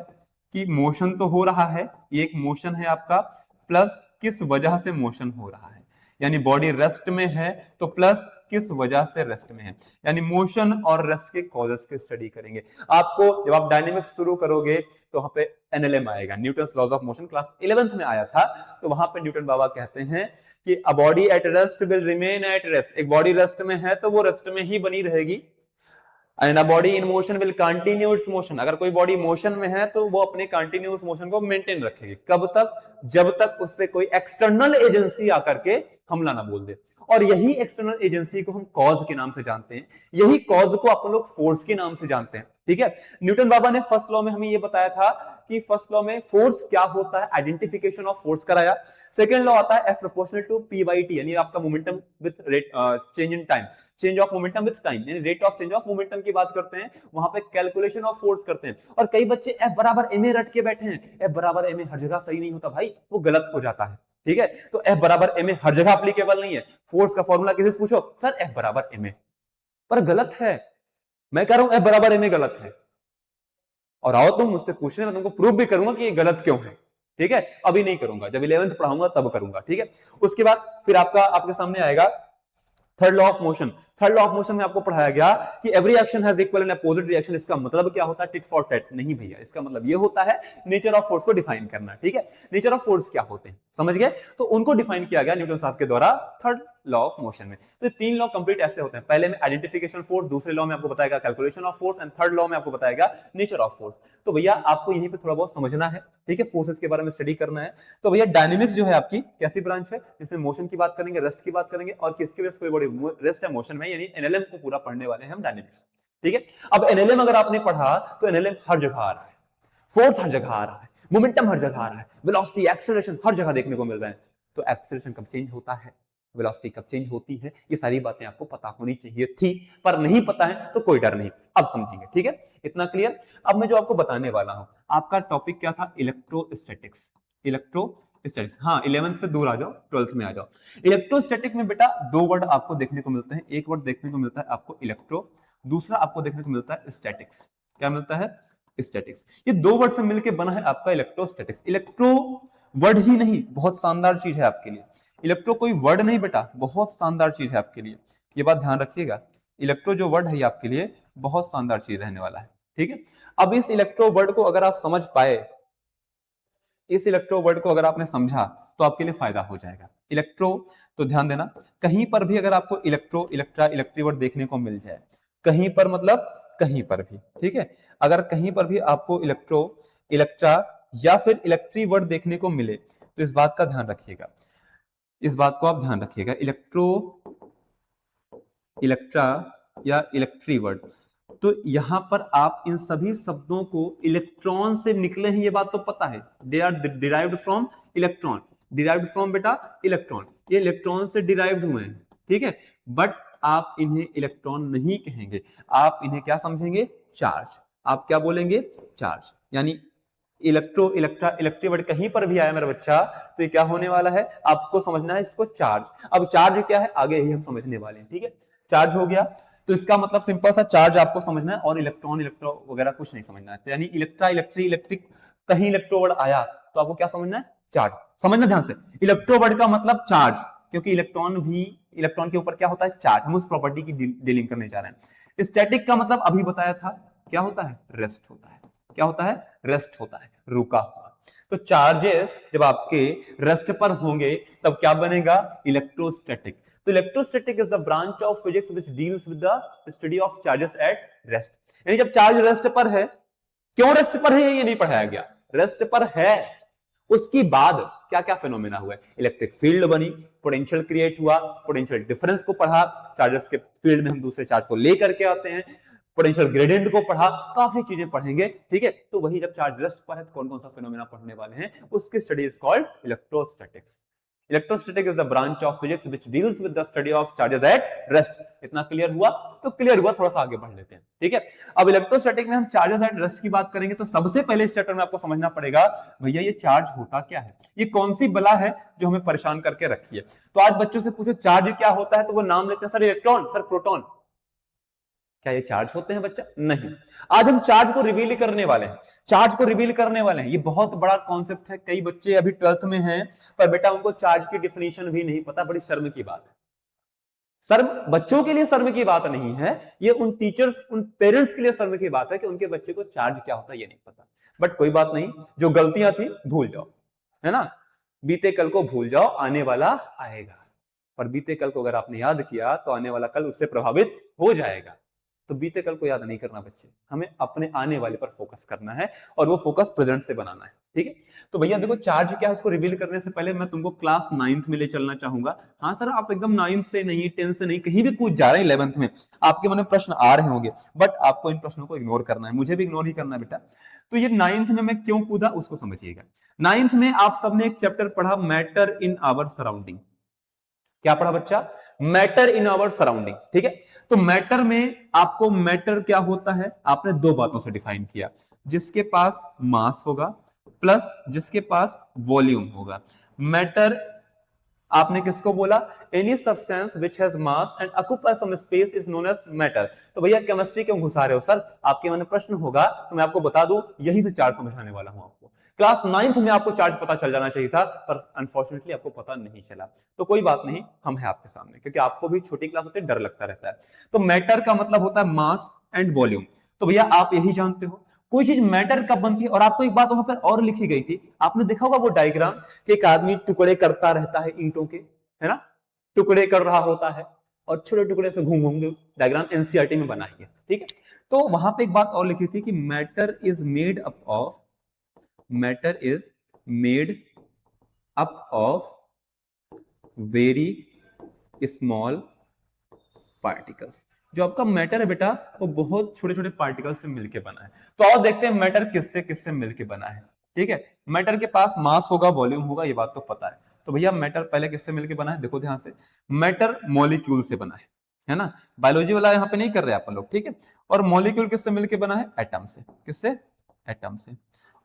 कि मोशन तो हो रहा है, ये एक मोशन है आपका, प्लस किस वजह से मोशन हो रहा है, यानी बॉडी रेस्ट में है तो प्लस किस वजह से रेस्ट में है, यानी मोशन और रेस्ट के कॉजेस की स्टडी करेंगे। आपको जब आप डायनेमिक्स शुरू करोगे तो वहां पे एनएलएम आएगा, Newton's laws of motion, class 11th में आया था। तो वहां पे न्यूटन बाबा कहते हैं कि a body at rest will remain at rest, एक बॉडी रेस्ट में है तो वो रेस्ट में ही बनी रहेगी। And a body in motion will continue its motion, अगर कोई बॉडी मोशन में है तो वो अपने कंटिन्यूअस मोशन को मेंटेन रखेगी। कब तक? जब तक उस पे कोई एक्सटर्नल एजेंसी आकर के हमला ना बोल दे। और यही एक्सटर्नल एजेंसी को हम कॉज के नाम से जानते हैं, यही कॉज को अपन लोग फोर्स के नाम से जानते हैं, ठीक है। न्यूटन बाबा ने फर्स्ट लॉ में हमें ये बताया था कि फर्स्ट लॉ में फोर्स क्या होता है, आइडेंटिफिकेशन ऑफ फोर्स कराया। सेकंड लॉ आता है F proportional to P by T, यानी आपका momentum with rate change in time, change of momentum with time, यानी rate of change of momentum की बात करते हैं, वहां पे कैलकुलेशन ऑफ फोर्स करते हैं। और कई बच्चे एफ बराबर एम ए रट के बैठे हैं, एफ बराबर एम ए हर जगह सही नहीं होता भाई, वो गलत हो जाता है। ठीक है, तो F बराबर ma हर जगह एप्लीकेबल नहीं है। फोर्स का फॉर्मूला किसी से पूछो, सर F बराबर ma, पर गलत है। मैं कह रहा हूं F बराबर ma गलत है, और आओ तुम मुझसे पूछने, मैं तुमको प्रूव भी करूंगा कि ये गलत क्यों है। ठीक है, अभी नहीं करूंगा, जब 11th पढ़ाऊंगा तब करूंगा। ठीक है, उसके बाद फिर आपके सामने आएगा third law of motion. Third law of motion में आपको पढ़ाया गया कि every action has equal and opposite reaction. इसका मतलब क्या होता है? टिट फॉर टैट नहीं भैया, इसका मतलब ये होता है नेचर ऑफ फोर्स को डिफाइन करना। ठीक है, नेचर ऑफ फोर्स क्या होते हैं समझ गए, तो उनको डिफाइन किया गया न्यूटन साहब के द्वारा थर्ड लॉ ऑफ मोशन में। तो तीन लॉ कंप्लीट ऐसे होते हैं, पहले में आइडेंटिफिकेशन फोर्स, दूसरे लॉ में आपको बताएगा calculation of force, and third law में आपको बताएगा नेचर ऑफ फोर्स। तो भैया आपको यहीं पे थोड़ा बहुत समझना है, ठीक है, फोर्सेस के बारे में स्टडी करना है। तो भैया डायनेमिक्स जो है आपकी कैसी ब्रांच है, जिसमें मोशन की बात करेंगे, रेस्ट की बात करेंगे, और किसकी वजह से कोई बड़ी रेस्ट है मोशन में, यानी एनएलएम को पूरा पढ़ने वाले हैं हम डायनेमिक्स। ठीक है, अब एनएलएम अगर आपने पढ़ा तो एनएलएम हर जगह आ रहा है, फोर्स हर जगह आ रहा है, मोमेंटम हर जगह आ रहा है, वेलोसिटी एक्सेलरेशन हर जगह देखने को मिल रहा है। तो एक्सेलरेशन कब चेंज होता है, वेलोसिटी कब चेंज होती है, ये सारी बातें आपको पता होनी चाहिए थी, पर नहीं पता है तो कोई डर नहीं, अब समझेंगे। ठीक है, इतना क्लियर। अब मैं जो आपको बताने वाला हूं, आपका टॉपिक क्या था? इलेक्ट्रोस्टैटिक्स। इलेक्ट्रोस्टैटिक्स, हाँ 11th से दूर आ जाओ, 12th में आ जाओ। इलेक्ट्रोस्टैटिक में बेटा दो वर्ड आपको देखने को मिलते हैं, एक वर्ड देखने को मिलता है आपको इलेक्ट्रो, दूसरा आपको देखने को मिलता है स्टैटिक्स। क्या मिलता है? स्टैटिक्स। ये दो वर्ड से मिलकर बना है आपका इलेक्ट्रोस्टैटिक्स। इलेक्ट्रो वर्ड ही नहीं, बहुत शानदार चीज है आपके लिए। इलेक्ट्रो कोई वर्ड नहीं बेटा, बहुत शानदार चीज है आपके लिए, ये बात ध्यान रखिएगा। इलेक्ट्रो जो वर्ड है ये आपके लिए बहुत शानदार चीज रहने वाला है। ठीक है, अब इस इलेक्ट्रो वर्ड को अगर आप समझ पाए, इस इलेक्ट्रो वर्ड को अगर आपने समझा तो आपके लिए फायदा हो जाएगा। इलेक्ट्रो, तो ध्यान देना, कहीं पर भी अगर आपको इलेक्ट्रो, इलेक्ट्रा, इलेक्ट्री वर्ड देखने को मिल जाए, कहीं पर मतलब कहीं पर भी, ठीक है, अगर कहीं पर भी आपको इलेक्ट्रो, इलेक्ट्रा या फिर इलेक्ट्री वर्ड देखने को मिले तो इस बात का ध्यान रखिएगा, इस बात को आप ध्यान रखिएगा, इलेक्ट्रो, इलेक्ट्रा या इलेक्ट्री वर्ड, तो यहां पर आप इन सभी शब्दों को इलेक्ट्रॉन से निकले हैं, ये बात तो पता है, they are derived from electron, derived from बेटा इलेक्ट्रॉन, ये इलेक्ट्रॉन से डिराइव्ड हुए हैं। ठीक है, बट आप इन्हें इलेक्ट्रॉन नहीं कहेंगे, आप इन्हें क्या समझेंगे? चार्ज। आप क्या बोलेंगे? चार्ज। यानी इलेक्ट्रो, इलेक्ट्रा, इलेक्ट्री वर्ड कहीं पर भी आया मेरा बच्चा तो ये क्या होने वाला है, आपको समझना है इसको चार्ज। अब चार्ज क्या है आगे ही हम समझने वाले हैं। ठीक है, चार्ज हो गया तो इसका मतलब सिंपल सा चार्ज आपको समझना है, और इलेक्ट्रॉन, इलेक्ट्रो वगैरह कुछ नहीं समझना है। तो यानी इलेक्ट्रा, इलेक्ट्री, इलेक्ट्रिक, कहीं इलेक्ट्रो वर्ड आया तो आपको क्या समझना है? चार्ज। समझना ध्यान से, इलेक्ट्रो वर्ड का मतलब चार्ज, क्योंकि इलेक्ट्रॉन भी, इलेक्ट्रॉन के ऊपर क्या होता है? चार्ज। हम उस प्रॉपर्टी की डीलिंग करने जा रहे हैं। स्टैटिक का मतलब अभी बताया था, क्या होता है? रेस्ट होता है। क्या होता है? रेस्ट होता है, रुका हुआ। तो चार्जेस जब आपके रेस्ट पर होंगे तब क्या बनेगा? इलेक्ट्रोस्टैटिक। तो electrostatic is the branch of physics which deals with the study of charges at rest. यानी जब चार्ज रेस्ट पर है, क्यों रेस्ट पर है ये नहीं पढ़ाया गया, रेस्ट पर है, उसके बाद क्या क्या फिनोमेना हुआ, इलेक्ट्रिक फील्ड बनी, पोटेंशियल क्रिएट हुआ, पोटेंशियल डिफरेंस को पढ़ा, चार्जेस के फील्ड में हम दूसरे चार्ज को लेकर के आते हैं, पोटेंशियल ग्रेडियंट को पढ़ा, काफी चीजें पढ़ेंगे। ठीक है, तो वही जब चार्ज रेस्ट पर है तो कौन कौन सा फिनोमेना पढ़ने वाले हैं, उसकी study is called electrostatics. Electrostatic is the branch of physics which deals with the study of charges at rest. इतना क्लियर हुआ? तो क्लियर हुआ, थोड़ा सा आगे बढ़ लेते हैं। ठीक है, अब इलेक्ट्रोस्टैटिक में हम चार्जेस एट रेस्ट की बात करेंगे तो सबसे पहले इस चैप्टर में आपको समझना पड़ेगा भैया ये चार्ज होता क्या है, ये कौन सी बला है जो हमें परेशान करके रखी है। तो आज बच्चों से पूछो चार्ज क्या होता है तो वो नाम लेते हैं सर इलेक्ट्रॉन, सर प्रोटॉन। क्या ये चार्ज होते हैं बच्चा? नहीं। आज हम चार्ज को रिवील करने वाले हैं, चार्ज को रिवील करने वाले हैं। ये बहुत बड़ा कॉन्सेप्ट है, कई बच्चे अभी 12th में हैं पर बेटा उनको चार्ज की डिफिनेशन भी नहीं पता, बड़ी शर्म की बात है। शर्म, बच्चों के लिए शर्म की बात नहीं है, ये उन टीचर्स, उन पेरेंट्स के लिए शर्म की बात है कि उनके बच्चे को चार्ज क्या होता है ये नहीं पता। बट कोई बात नहीं, जो गलतियां थी भूल जाओ, है ना, बीते कल को भूल जाओ, आने वाला आएगा। पर बीते कल को अगर आपने याद किया तो आने वाला कल उससे प्रभावित हो जाएगा। तो बीते कल को याद नहीं करना बच्चे, हमें अपने आने वाले पर फोकस करना है, और वो फोकस प्रेजेंट से बनाना है। ठीक है, तो भैया देखो चार्ज क्या है, उसको रिवील करने से पहले मैं तुमको क्लास 9th में ले चलना चाहूंगा। हाँ सर, आप एकदम 9th से नहीं, 10th से नहीं, कहीं भी कूद जा रहे हैं 11th में, आपके मन में प्रश्न आ रहे होंगे, बट आपको इन प्रश्नों को इग्नोर करना है, मुझे भी इग्नोर ही करना है बेटा। तो ये 9th में मैं क्यों कूदा उसको समझिएगा। 9th में आप सबने एक चैप्टर पढ़ा, मैटर इन आवर सराउंडिंग। क्या पढ़ा बच्चा? Matter in our surrounding. ठीक है, तो मैटर में आपको मैटर क्या होता है आपने दो बातों से डिफाइन किया, जिसके पास मास होगा प्लस जिसके पास वॉल्यूम होगा। मैटर आपने किसको बोला? Any substance which has mass and occupies some space is known as matter. तो भैया केमिस्ट्री क्यों घुसा रहे हो सर? आपके मन में प्रश्न होगा तो मैं आपको बता दूं, यहीं से चार्ज समझाने वाला हूं आपको। क्लास 9th में आपको चार्ज पता चल जाना चाहिए था, पर अनफॉर्चुनेटली आपको पता नहीं चला। तो कोई बात नहीं, हम है आपके सामने, क्योंकि आपको भी छोटी क्लास होती है, डर लगता रहता है। तो मैटर का मतलब होता है मास एंड वॉल्यूम। तो भैया आप यही जानते हो कोई चीज मैटर कब बनती है। और आपको एक बात वहां पर और लिखी गई थी, आपने देखा होगा वो डायग्राम कि एक आदमी टुकड़े करता रहता है ईंटों के, है ना, टुकड़े कर रहा होता है और छोटे टुकड़े से घूम घूम के डायग्राम एनसीईआरटी में बनाई है, ठीक है। तो वहां पे एक बात और लिखी थी कि matter is made up of very small particles. जो आपका मैटर है बेटा वो बहुत छोटे छोटे पार्टिकल से मिलकर बना है। तो आओ देखते हैं मैटर किससे किससे मिलकर बना है, ठीक है। मैटर के पास मास होगा, वॉल्यूम होगा, ये बात तो पता है। तो भैया मैटर पहले किससे मिलकर बना है, देखो ध्यान से, मैटर मॉलिक्यूल से बना है ना। बायोलॉजी वाला यहाँ पे नहीं कर रहे अपन लोग, ठीक है। और मॉलिक्यूल किससे मिलकर बना है? एटम से। किससे? एटम से।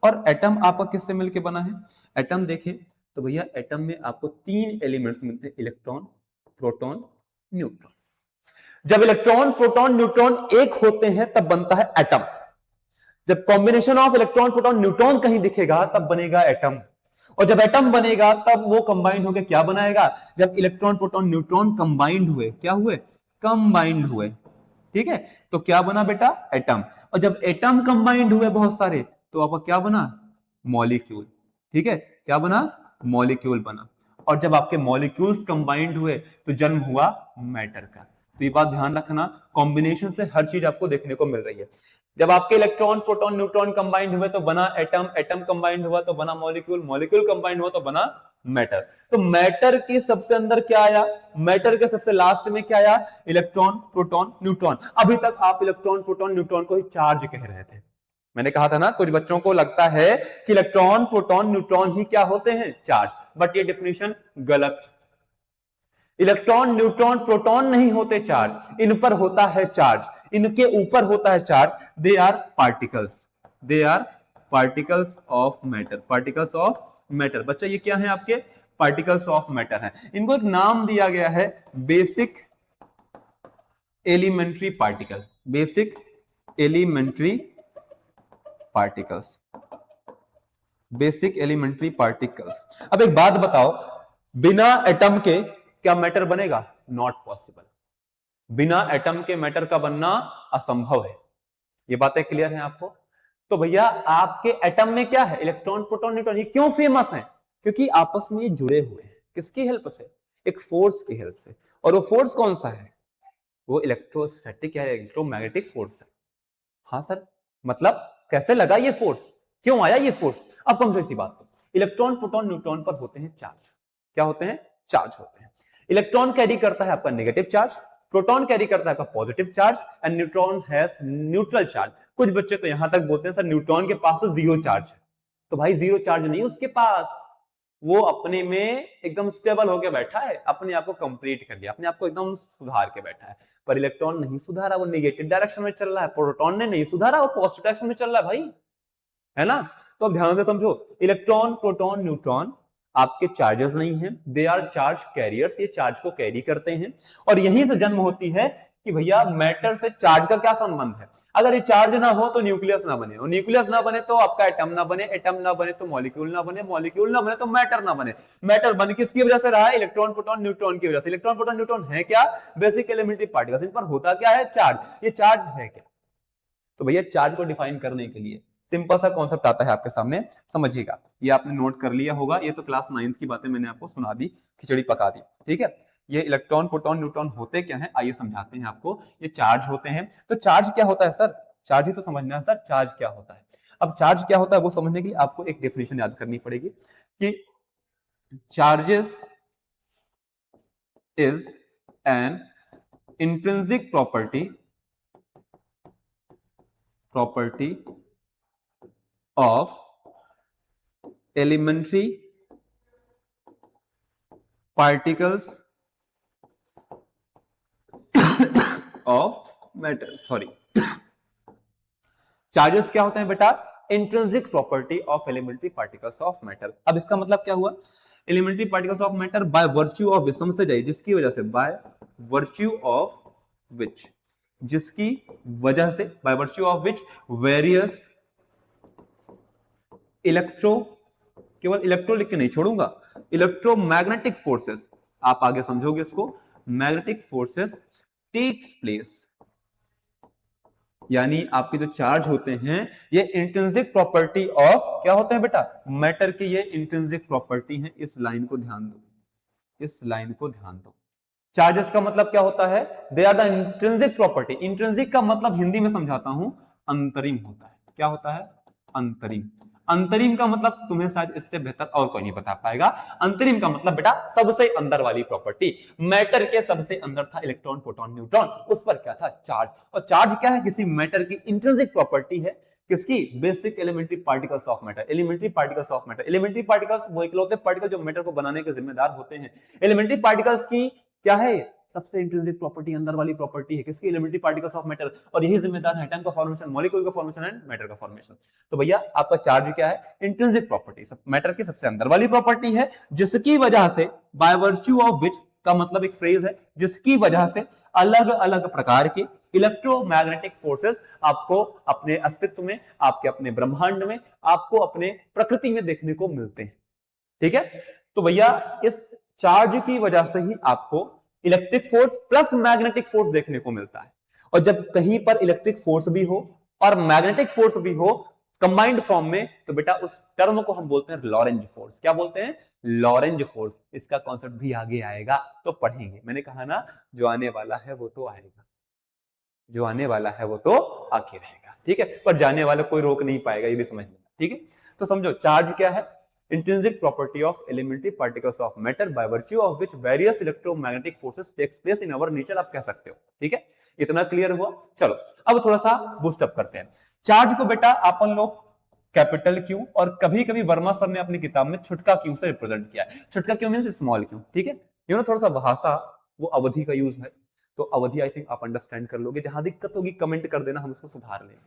और एटम आपका किससे मिलकर बना है? एटम देखें तो भैया एटम में आपको 3 एलिमेंट्स मिलते हैं, इलेक्ट्रॉन, प्रोटॉन, न्यूट्रॉन। जब इलेक्ट्रॉन, प्रोटॉन, न्यूट्रॉन एक होते हैं तब बनता है एटम। जब combination of electron, proton, neutron कहीं दिखेगा तब बनेगा एटम। और जब एटम बनेगा तब वो कंबाइंड होकर क्या बनाएगा? जब इलेक्ट्रॉन, प्रोटॉन, न्यूट्रॉन कंबाइंड हुए, क्या हुए? कंबाइंड हुए, ठीक है। तो क्या बना बेटा? एटम। और जब एटम कंबाइंड हुए बहुत सारे तो आपका क्या बना? मॉलिक्यूल, ठीक है। क्या बना? मॉलिक्यूल बना। और जब आपके मॉलिक्यूल्स कंबाइंड हुए तो जन्म हुआ मैटर का। तो ये बात ध्यान रखना, कॉम्बिनेशन से हर चीज आपको देखने को मिल रही है। जब आपके इलेक्ट्रॉन, प्रोटॉन, न्यूट्रॉन कंबाइंड हुए तो बना एटम, एटम कंबाइंड हुआ तो बना मॉलिक्यूल, मॉलिक्यूल कंबाइंड हुआ तो बना मैटर। तो मैटर की सबसे अंदर क्या आया? मैटर के सबसे लास्ट में क्या आया? Electron, proton, neutron. अभी तक आप इलेक्ट्रॉन, प्रोटॉन, न्यूट्रॉन को ही चार्ज कह रहे थे। मैंने कहा था ना, कुछ बच्चों को लगता है कि इलेक्ट्रॉन, प्रोटॉन, न्यूट्रॉन ही क्या होते हैं? चार्ज। बट ये डेफिनेशन गलत। इलेक्ट्रॉन, न्यूट्रॉन, प्रोटॉन नहीं होते चार्ज, इन पर होता है चार्ज, इनके ऊपर होता है charge. They are particles, they are particles of matter, particles of matter. बच्चा ये क्या है? आपके पार्टिकल्स ऑफ मैटर है। इनको एक नाम दिया गया है basic elementary particle, basic elementary particles, basic elementary particles. अब एक बात बताओ, बिना एटम के क्या मैटर बनेगा? Not possible. बिना एटम के मैटर का बनना असंभव है। ये बातें क्लियर हैं आपको? तो भैया आपके एटम में क्या है? Electron, proton, neutron. ये क्यों फेमस है? क्योंकि आपस में ये जुड़े हुए हैं। किसकी हेल्प से? एक फोर्स की हेल्प से। और वो फोर्स कौन सा है? वो इलेक्ट्रोस्टैटिक या इलेक्ट्रोमैग्नेटिक फोर्स है। हाँ सर, मतलब कैसे लगा ये फोर्स, क्यों आया ये फोर्स? अब समझो इसी बात को। इलेक्ट्रॉन, प्रोटॉन, न्यूट्रॉन पर होते हैं चार्ज। क्या होते हैं? चार्ज होते हैं। इलेक्ट्रॉन कैरी करता है आपका नेगेटिव चार्ज, प्रोटॉन कैरी करता है आपका positive charge, and neutron has neutral charge. कुछ बच्चे तो यहां तक बोलते हैं सर न्यूट्रॉन के पास तो जीरो चार्ज है। तो भाई जीरो चार्ज नहीं उसके पास, वो अपने में एकदम स्टेबल होकर बैठा है, अपने आप को कंप्लीट कर लिया, अपने आप को एकदम सुधार के बैठा है। पर इलेक्ट्रॉन नहीं सुधारा, वो नेगेटिव डायरेक्शन में चल रहा है। प्रोटॉन ने नहीं सुधारा, वो पॉजिटिव डायरेक्शन में चल रहा है भाई, है ना। तो अब ध्यान से समझो, इलेक्ट्रॉन, प्रोटॉन, न्यूट्रॉन आपके चार्जेस नहीं हैं, दे आर चार्ज कैरियर्स, ये चार्ज को कैरी करते हैं। और यहीं से जन्म होती है कि भैया मैटर से चार्ज का क्या संबंध है। अगर ये चार्ज ना हो तो न्यूक्लियस ना बने, और न्यूक्लियस ना बने तो आपका एटम ना बने, एटम ना बने तो मॉलिक्यूल ना बने, मॉलिक्यूल ना बने तो मैटर ना बने। मैटर बन किसकी वजह से रहा है? इलेक्ट्रॉन, प्रोटॉन, न्यूट्रॉन की वजह से। इलेक्ट्रॉन, प्रोटॉन, न्यूट्रॉन है क्या? Basic elementary particles. इन पर होता क्या है? चार्ज। ये चार्ज है क्या? तो भैया चार्ज को डिफाइन करने के लिए सिंपल सा कॉन्सेप्ट आता है आपके सामने, समझिएगा। ये आपने नोट कर लिया होगा, ये तो क्लास 9th की बातें मैंने आपको सुना दी, खिचड़ी पका दी, ठीक है। ये इलेक्ट्रॉन, प्रोटॉन, न्यूट्रॉन होते क्या हैं, आइए समझाते हैं आपको। ये चार्ज होते हैं। तो चार्ज क्या होता है सर? चार्ज ही तो समझना है सर, चार्ज क्या होता है। अब चार्ज क्या होता है वो समझने के लिए आपको एक डेफिनेशन याद करनी पड़ेगी कि charges is an intrinsic property of elementary particles of matter। Sorry, charges क्या होते हैं बेटा? Intrinsic property of elementary particles of matter. अब इसका मतलब क्या हुआ? Elementary particles of matter by virtue of which, समझते जाइए, जिसकी वजह से, बाय वर्च्यू ऑफ विच, जिसकी वजह से, bye virtue of which various electro, केवल इलेक्ट्रो लिख के नहीं छोड़ूंगा, इलेक्ट्रोमैग्नेटिक फोर्सेस, आप आगे समझोगे इसको, मैग्नेटिक फोर्सेस टेक्स प्लेस, यानी आपके जो चार्ज होते हैं ये इंट्रिंसिक प्रॉपर्टी ऑफ क्या होते हैं बेटा, मैटर की ये इंट्रिंसिक प्रॉपर्टी है। इस लाइन को ध्यान दो, इस लाइन को ध्यान दो। चार्जेस का मतलब क्या होता है, they are the intrinsic property. Intrinsic का मतलब हिंदी में समझाता हूं, अंतरिम होता है। क्या होता है, अंतरिम। अंतरिम का मतलब तुम्हें शायद इससे बेहतर और कोई नहीं बता पाएगा। अंतरिम का मतलब बेटा सबसे अंदर वाली प्रॉपर्टी। मैटर के सबसे अंदर था इलेक्ट्रॉन, प्रोटॉन, न्यूट्रॉन, उस पर क्या था, चार्ज। और चार्ज क्या है, किसी मैटर की इंट्रिंसिक प्रॉपर्टी है। किसकी, basic elementary particles of matter. Elementary particles of matter, elementary particles वो इकलौते पार्टिकल जो मैटर को बनाने के जिम्मेदार होते हैं। एलिमेंट्री पार्टिकल्स की क्या है, सबसे इंट्रिंसिक प्रॉपर्टी, अंदर वाली प्रॉपर्टी है किसकी, एलिमेंट्री पार्टिकल्स ऑफ मैटर। और यही जिम्मेदार है एटम का फॉर्मेशन, मॉलिक्यूल का फॉर्मेशन एंड मैटर का फॉर्मेशन। तो भैया आपका चार्ज क्या है, इंट्रिंसिक प्रॉपर्टी, मैटर की सबसे अंदर वाली प्रॉपर्टी है, जिसकी वजह से, बाय वर्च्यू ऑफ विच का मतलब एक फ्रेज है, जिसकी वजह से अलग अलग प्रकार के इलेक्ट्रोमैग्नेटिक फोर्सेस आपको अपने अस्तित्व में, आपके अपने ब्रह्मांड में, आपको अपने प्रकृति में देखने को मिलते हैं। ठीक है, तो भैया इस चार्ज की वजह से ही आपको electric force plus magnetic force देखने को मिलता है। और जब कहीं पर इलेक्ट्रिक फोर्स भी हो और मैग्नेटिक फोर्स भी हो कंबाइंड फॉर्म में, तो बेटा उस टर्म को हम बोलते हैं लॉरेंज फोर्स। क्या बोलते हैं, लॉरेंज फोर्स। इसका कॉन्सेप्ट भी आगे आएगा तो पढ़ेंगे। मैंने कहा ना, जो आने वाला है वो तो आएगा, जो आने वाला है वो तो आके रहेगा। ठीक है, पर जाने वाला कोई रोक नहीं पाएगा, ये भी समझ लेना। ठीक है, तो समझो चार्ज क्या है, intrinsic property of elementary particles of matter by virtue of which various electromagnetic forces takes place in our nature, आप कह सकते हो। ठीक है, इतना क्लियर हुआ। चलो अब थोड़ा सा बूस्ट अप करते हैं। चार्ज को बेटा अपन लोग कैपिटल क्यू और कभी कभी वर्मा सर ने अपनी किताब में छुटका क्यू से रिप्रेजेंट किया है। छुटका क्यू मींस स्मॉल क्यू। ठीक है, यू नो थोड़ा सा भाषा वो अवधि का यूज है, तो अवधि आई थिंक आप अंडरस्टैंड कर लोगे। जहां दिक्कत होगी कमेंट कर देना, हम उसको सुधार लेंगे।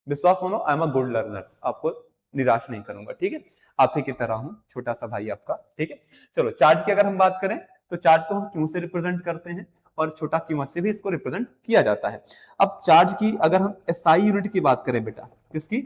विश्वास मानो, I am a good learner, आपको निराश नहीं करूंगा। ठीक है, आप ही की तरह हूं, छोटा सा भाई आपका। ठीक है, चलो चार्ज की अगर हम बात करें तो चार्ज को हम क्यू से रिप्रेजेंट करते हैं और छोटा क्यू से भी इसको रिप्रेजेंट किया जाता है। अब चार्ज की अगर हम एसआई यूनिट की बात करें बेटा, किसकी,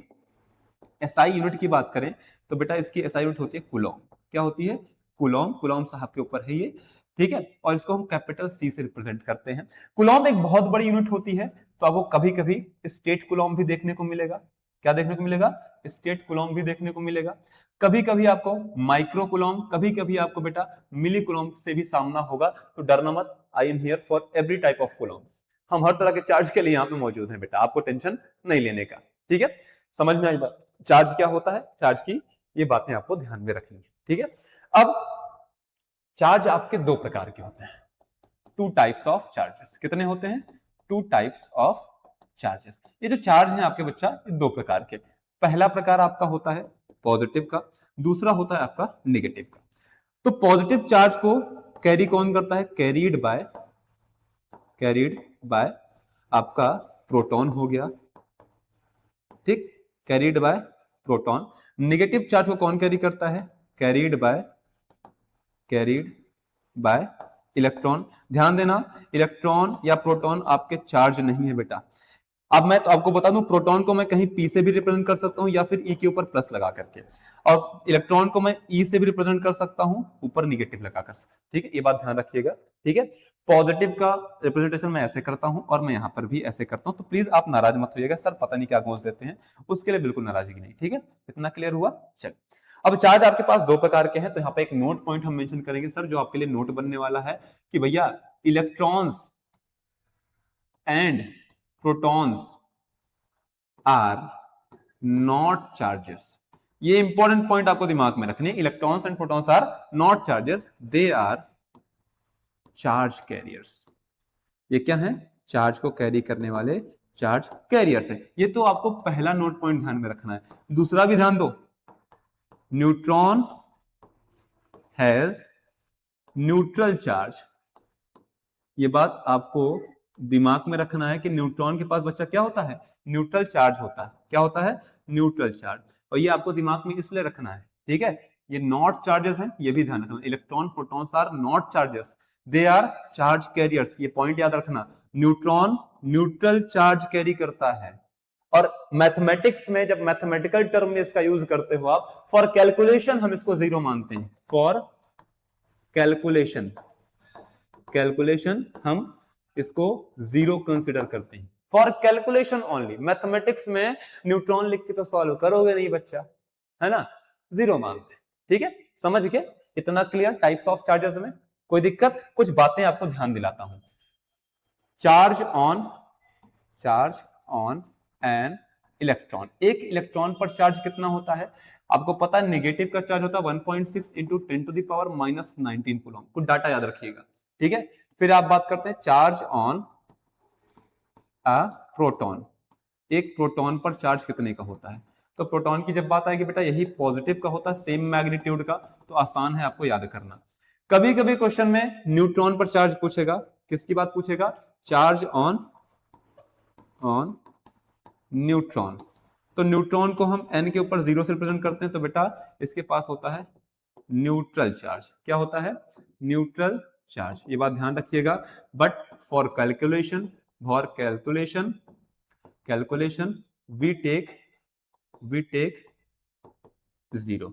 एसआई यूनिट की बात करें तो बेटा इसकी एसआई यूनिट होती है कूलॉम। क्या होती है, कूलॉम। कूलॉम साहब के ऊपर है ये। ठीक है, और इसको हम कैपिटल सी से रिप्रेजेंट करते हैं। कूलॉम एक बहुत बड़ी यूनिट होती है, तो आपको कभी कभी स्टेट कूलॉम भी देखने को मिलेगा। क्या देखने को मिलेगा, स्टेट कूलॉम भी देखने को मिलेगा। कभी कभी आपको माइक्रो कूलॉम, कभी कभी आपको बेटा मिली कूलॉम से भी सामना होगा। तो डरना मत, I am here for every type of Coulomb's. हम हर तरह के चार्ज के लिए यहाँ पे मौजूद हैं बेटा, आपको टेंशन नहीं लेने का। ठीक है, समझ में आई बात, चार्ज क्या होता है, चार्ज की ये बातें आपको ध्यान में रखनी है। ठीक है, अब चार्ज आपके दो प्रकार के होते हैं, टू टाइप्स ऑफ चार्जेस। कितने होते हैं, टू टाइप्स ऑफ चार्जेस। ये जो चार्ज है आपके बच्चा, ये दो प्रकार के। पहला प्रकार आपका होता है पॉजिटिव का, दूसरा होता है आपका नेगेटिव का। तो पॉजिटिव चार्ज को कैरी कौन करता है, कैरीड बाय आपका प्रोटॉन हो गया। ठीक, carried bye proton. Negative charge को कौन कैरी करता है, कैरीड बाय इलेक्ट्रॉन। ध्यान देना, इलेक्ट्रॉन या प्रोटॉन आपके चार्ज नहीं है बेटा। अब मैं तो आपको बता दूं, प्रोटॉन को मैं कहीं पी से भी रिप्रेजेंट कर सकता हूं या फिर ई के ऊपर प्लस लगा करके, और इलेक्ट्रॉन को मैं ई से भी रिप्रेजेंट कर सकता हूं ऊपर निगेटिव लगा कर। ठीक है, ये बात ध्यान रखिएगा। ठीक है, पॉजिटिव का रिप्रेजेंटेशन मैं ऐसे करता हूं और मैं यहां पर भी ऐसे करता हूं, तो प्लीज आप नाराज मत होइएगा, सर पता नहीं क्या घोष देते हैं, उसके लिए बिल्कुल नाराजगी नहीं। ठीक है, इतना क्लियर हुआ। चल, अब चार्ज आपके पास दो प्रकार के हैं, तो यहाँ पे एक नोट पॉइंट हम मेंशन करेंगे सर, जो आपके लिए नोट बनने वाला है कि भैया electrons and protons are not charges. ये इंपॉर्टेंट पॉइंट आपको दिमाग में रखने, electrons and protons are not charges, they are charge carriers. ये क्या है, चार्ज को कैरी करने वाले चार्ज कैरियर्स है। ये तो आपको पहला नोट पॉइंट ध्यान में रखना है। दूसरा भी ध्यान दो, न्यूट्रॉन हैज न्यूट्रल चार्ज। ये बात आपको दिमाग में रखना है कि न्यूट्रॉन के पास बच्चा क्या होता है, न्यूट्रल चार्ज होता है। क्या होता है, न्यूट्रल चार्ज। और ये आपको दिमाग में इसलिए रखना है, ठीक है, ये नॉट चार्जेस हैं, ये भी ध्यान रखना। Electron protons are not charges, they are charge carriers, ये पॉइंट याद रखना। न्यूट्रॉन न्यूट्रल चार्ज कैरी करता है। और मैथमेटिक्स में जब मैथमेटिकल टर्म में इसका यूज करते हो आप, फॉर कैलकुलेशन हम इसको जीरो मानते हैं। फॉर कैलकुलेशन, कैलकुलेशन हम इसको जीरो कंसिडर करते हैं। For calculation only. मैथमेटिक्स में न्यूट्रॉन लिख के तो सॉल्व करोगे नहीं बच्चा, है ना, जीरो मानते हैं। ठीक है, समझ गए? इतना क्लियर टाइप्स ऑफ चार्जेस में? कोई दिक्कत? कुछ बातें आपको ध्यान दिलाता हूं। चार्ज ऑन एन इलेक्ट्रॉन, एक इलेक्ट्रॉन पर चार्ज कितना होता है आपको पता है? नेगेटिव का चार्ज होता है 1.6 into 10 to the power -19 coulomb. कुछ डाटा याद रखिएगा, ठीक है। फिर आप बात करते हैं चार्ज ऑन अ प्रोटॉन, एक प्रोटॉन पर चार्ज कितने का होता है? तो प्रोटॉन की जब बात आएगी बेटा, यही पॉजिटिव का होता है, सेम मैग्नीट्यूड का, तो आसान है आपको याद करना। कभी कभी क्वेश्चन में न्यूट्रॉन पर चार्ज पूछेगा, किसकी बात पूछेगा? Charge on neutron. तो न्यूट्रॉन को हम n के ऊपर 0 से रिप्रेजेंट करते हैं, तो बेटा इसके पास होता है न्यूट्रल चार्ज। क्या होता है? Neutral charge. ये बात ध्यान रखिएगा। But for calculation we take 0।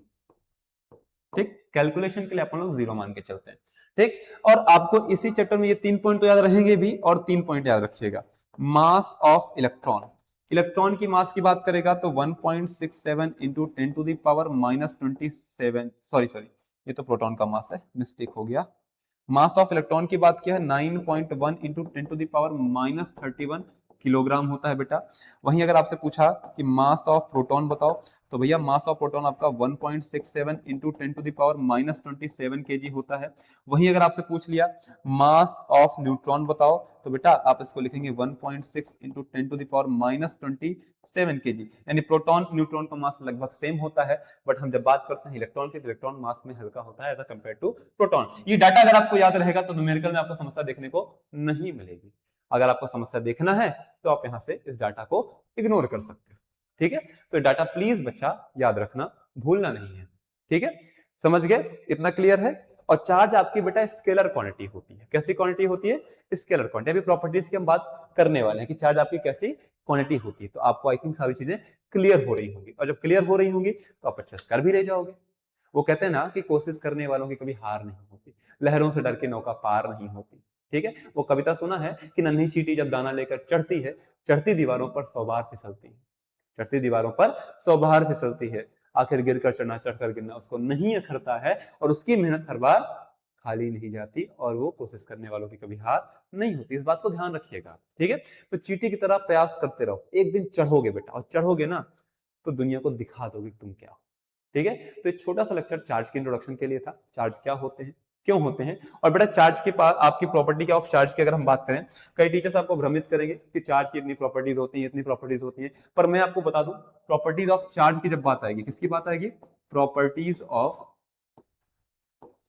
ठीक, कैलकुलेशन के लिए अपन लोग 0 मान के चलते हैं। ठीक, और आपको इसी चैप्टर में ये 3 पॉइंट तो याद रहेंगे भी, और 3 पॉइंट याद रखिएगा। मास ऑफ इलेक्ट्रॉन, इलेक्ट्रॉन की मास की बात करेगा तो 1.67 into 10 to the power -27, sorry ये तो प्रोटॉन का मास है, मिस्टेक हो गया। मास ऑफ इलेक्ट्रॉन की बात किया है 9.1 into 10 to the power -31 kilogram होता है बेटा। वहीं अगर आपसे पूछा कि मास ऑफ प्रोटॉन बताओ, तो भैया मास ऑफ प्रोटॉन आपका 1.67 into 10 to the power -27 KG होता है। वहीं अगर आपसे पूछ लिया मास ऑफ न्यूट्रॉन बताओ, तो बेटा आप इसको लिखेंगे 1.6 into 10 to the power -27 KG. यानी प्रोटॉन न्यूट्रॉन का मास लगभग सेम होता है, बट हम जब बात करते हैं इलेक्ट्रॉन की, तो इलेक्ट्रॉन मास में हल्का होता है एज कम्पेयर टू प्रोटॉन। ये डाटा अगर आपको याद रहेगा तो न्यूमेरिकल में आपको समस्या देखने को नहीं मिलेगी। अगर आपको समस्या देखना है तो आप यहां से इस डाटा को इग्नोर कर सकते हो। ठीक है, तो डाटा प्लीज बच्चा याद रखना, भूलना नहीं है। ठीक है, समझ गए? इतना क्लियर है? और चार्ज आपकी बेटा स्केलर क्वांटिटी होती है। कैसी क्वांटिटी होती है? Scalar quantity. अभी प्रॉपर्टीज की हम बात करने वाले हैं कि चार्ज आपकी कैसी क्वांटिटी होती है। तो आपको आई थिंक सारी चीजें क्लियर हो रही होंगी, और जब क्लियर हो रही होंगी तो आप अच्छे से कर भी ले जाओगे। वो कहते हैं ना कि कोशिश करने वालों की कभी हार नहीं होती, लहरों से डर के नौका पार नहीं होती। ठीक है, वो कविता सुना है कि नन्ही चींटी जब दाना लेकर चढ़ती है, चढ़ती दीवारों पर 100 बार फिसलती है, चढ़ती दीवारों पर 100 बार फिसलती है, आखिर गिरकर चढ़ना, चढ़कर गिरना उसको नहीं अखरता है, और उसकी मेहनत हर बार खाली नहीं जाती, और वो कोशिश करने वालों की कभी हार नहीं होती। इस बात को ध्यान रखिएगा। ठीक है, तो चींटी की तरह प्रयास करते रहो, एक दिन चढ़ोगे बेटा, और चढ़ोगे ना तो दुनिया को दिखा दोगे तुम क्या हो। ठीक है, तो एक छोटा सा लेक्चर चार्ज के इंट्रोडक्शन के लिए था। चार्ज क्या होते हैं, क्यों होते हैं, और बेटा चार्ज के पास आपकी प्रॉपर्टी क्या ऑफ चार्ज की अगर हम बात करें, कई टीचर्स आपको भ्रमित करेंगे कि चार्ज की इतनी प्रॉपर्टीज होती हैं, इतनी प्रॉपर्टीज होती हैं, पर मैं आपको बता दूं प्रॉपर्टीज ऑफ चार्ज की जब बात आएगी, किसकी बात आएगी? प्रॉपर्टीज ऑफ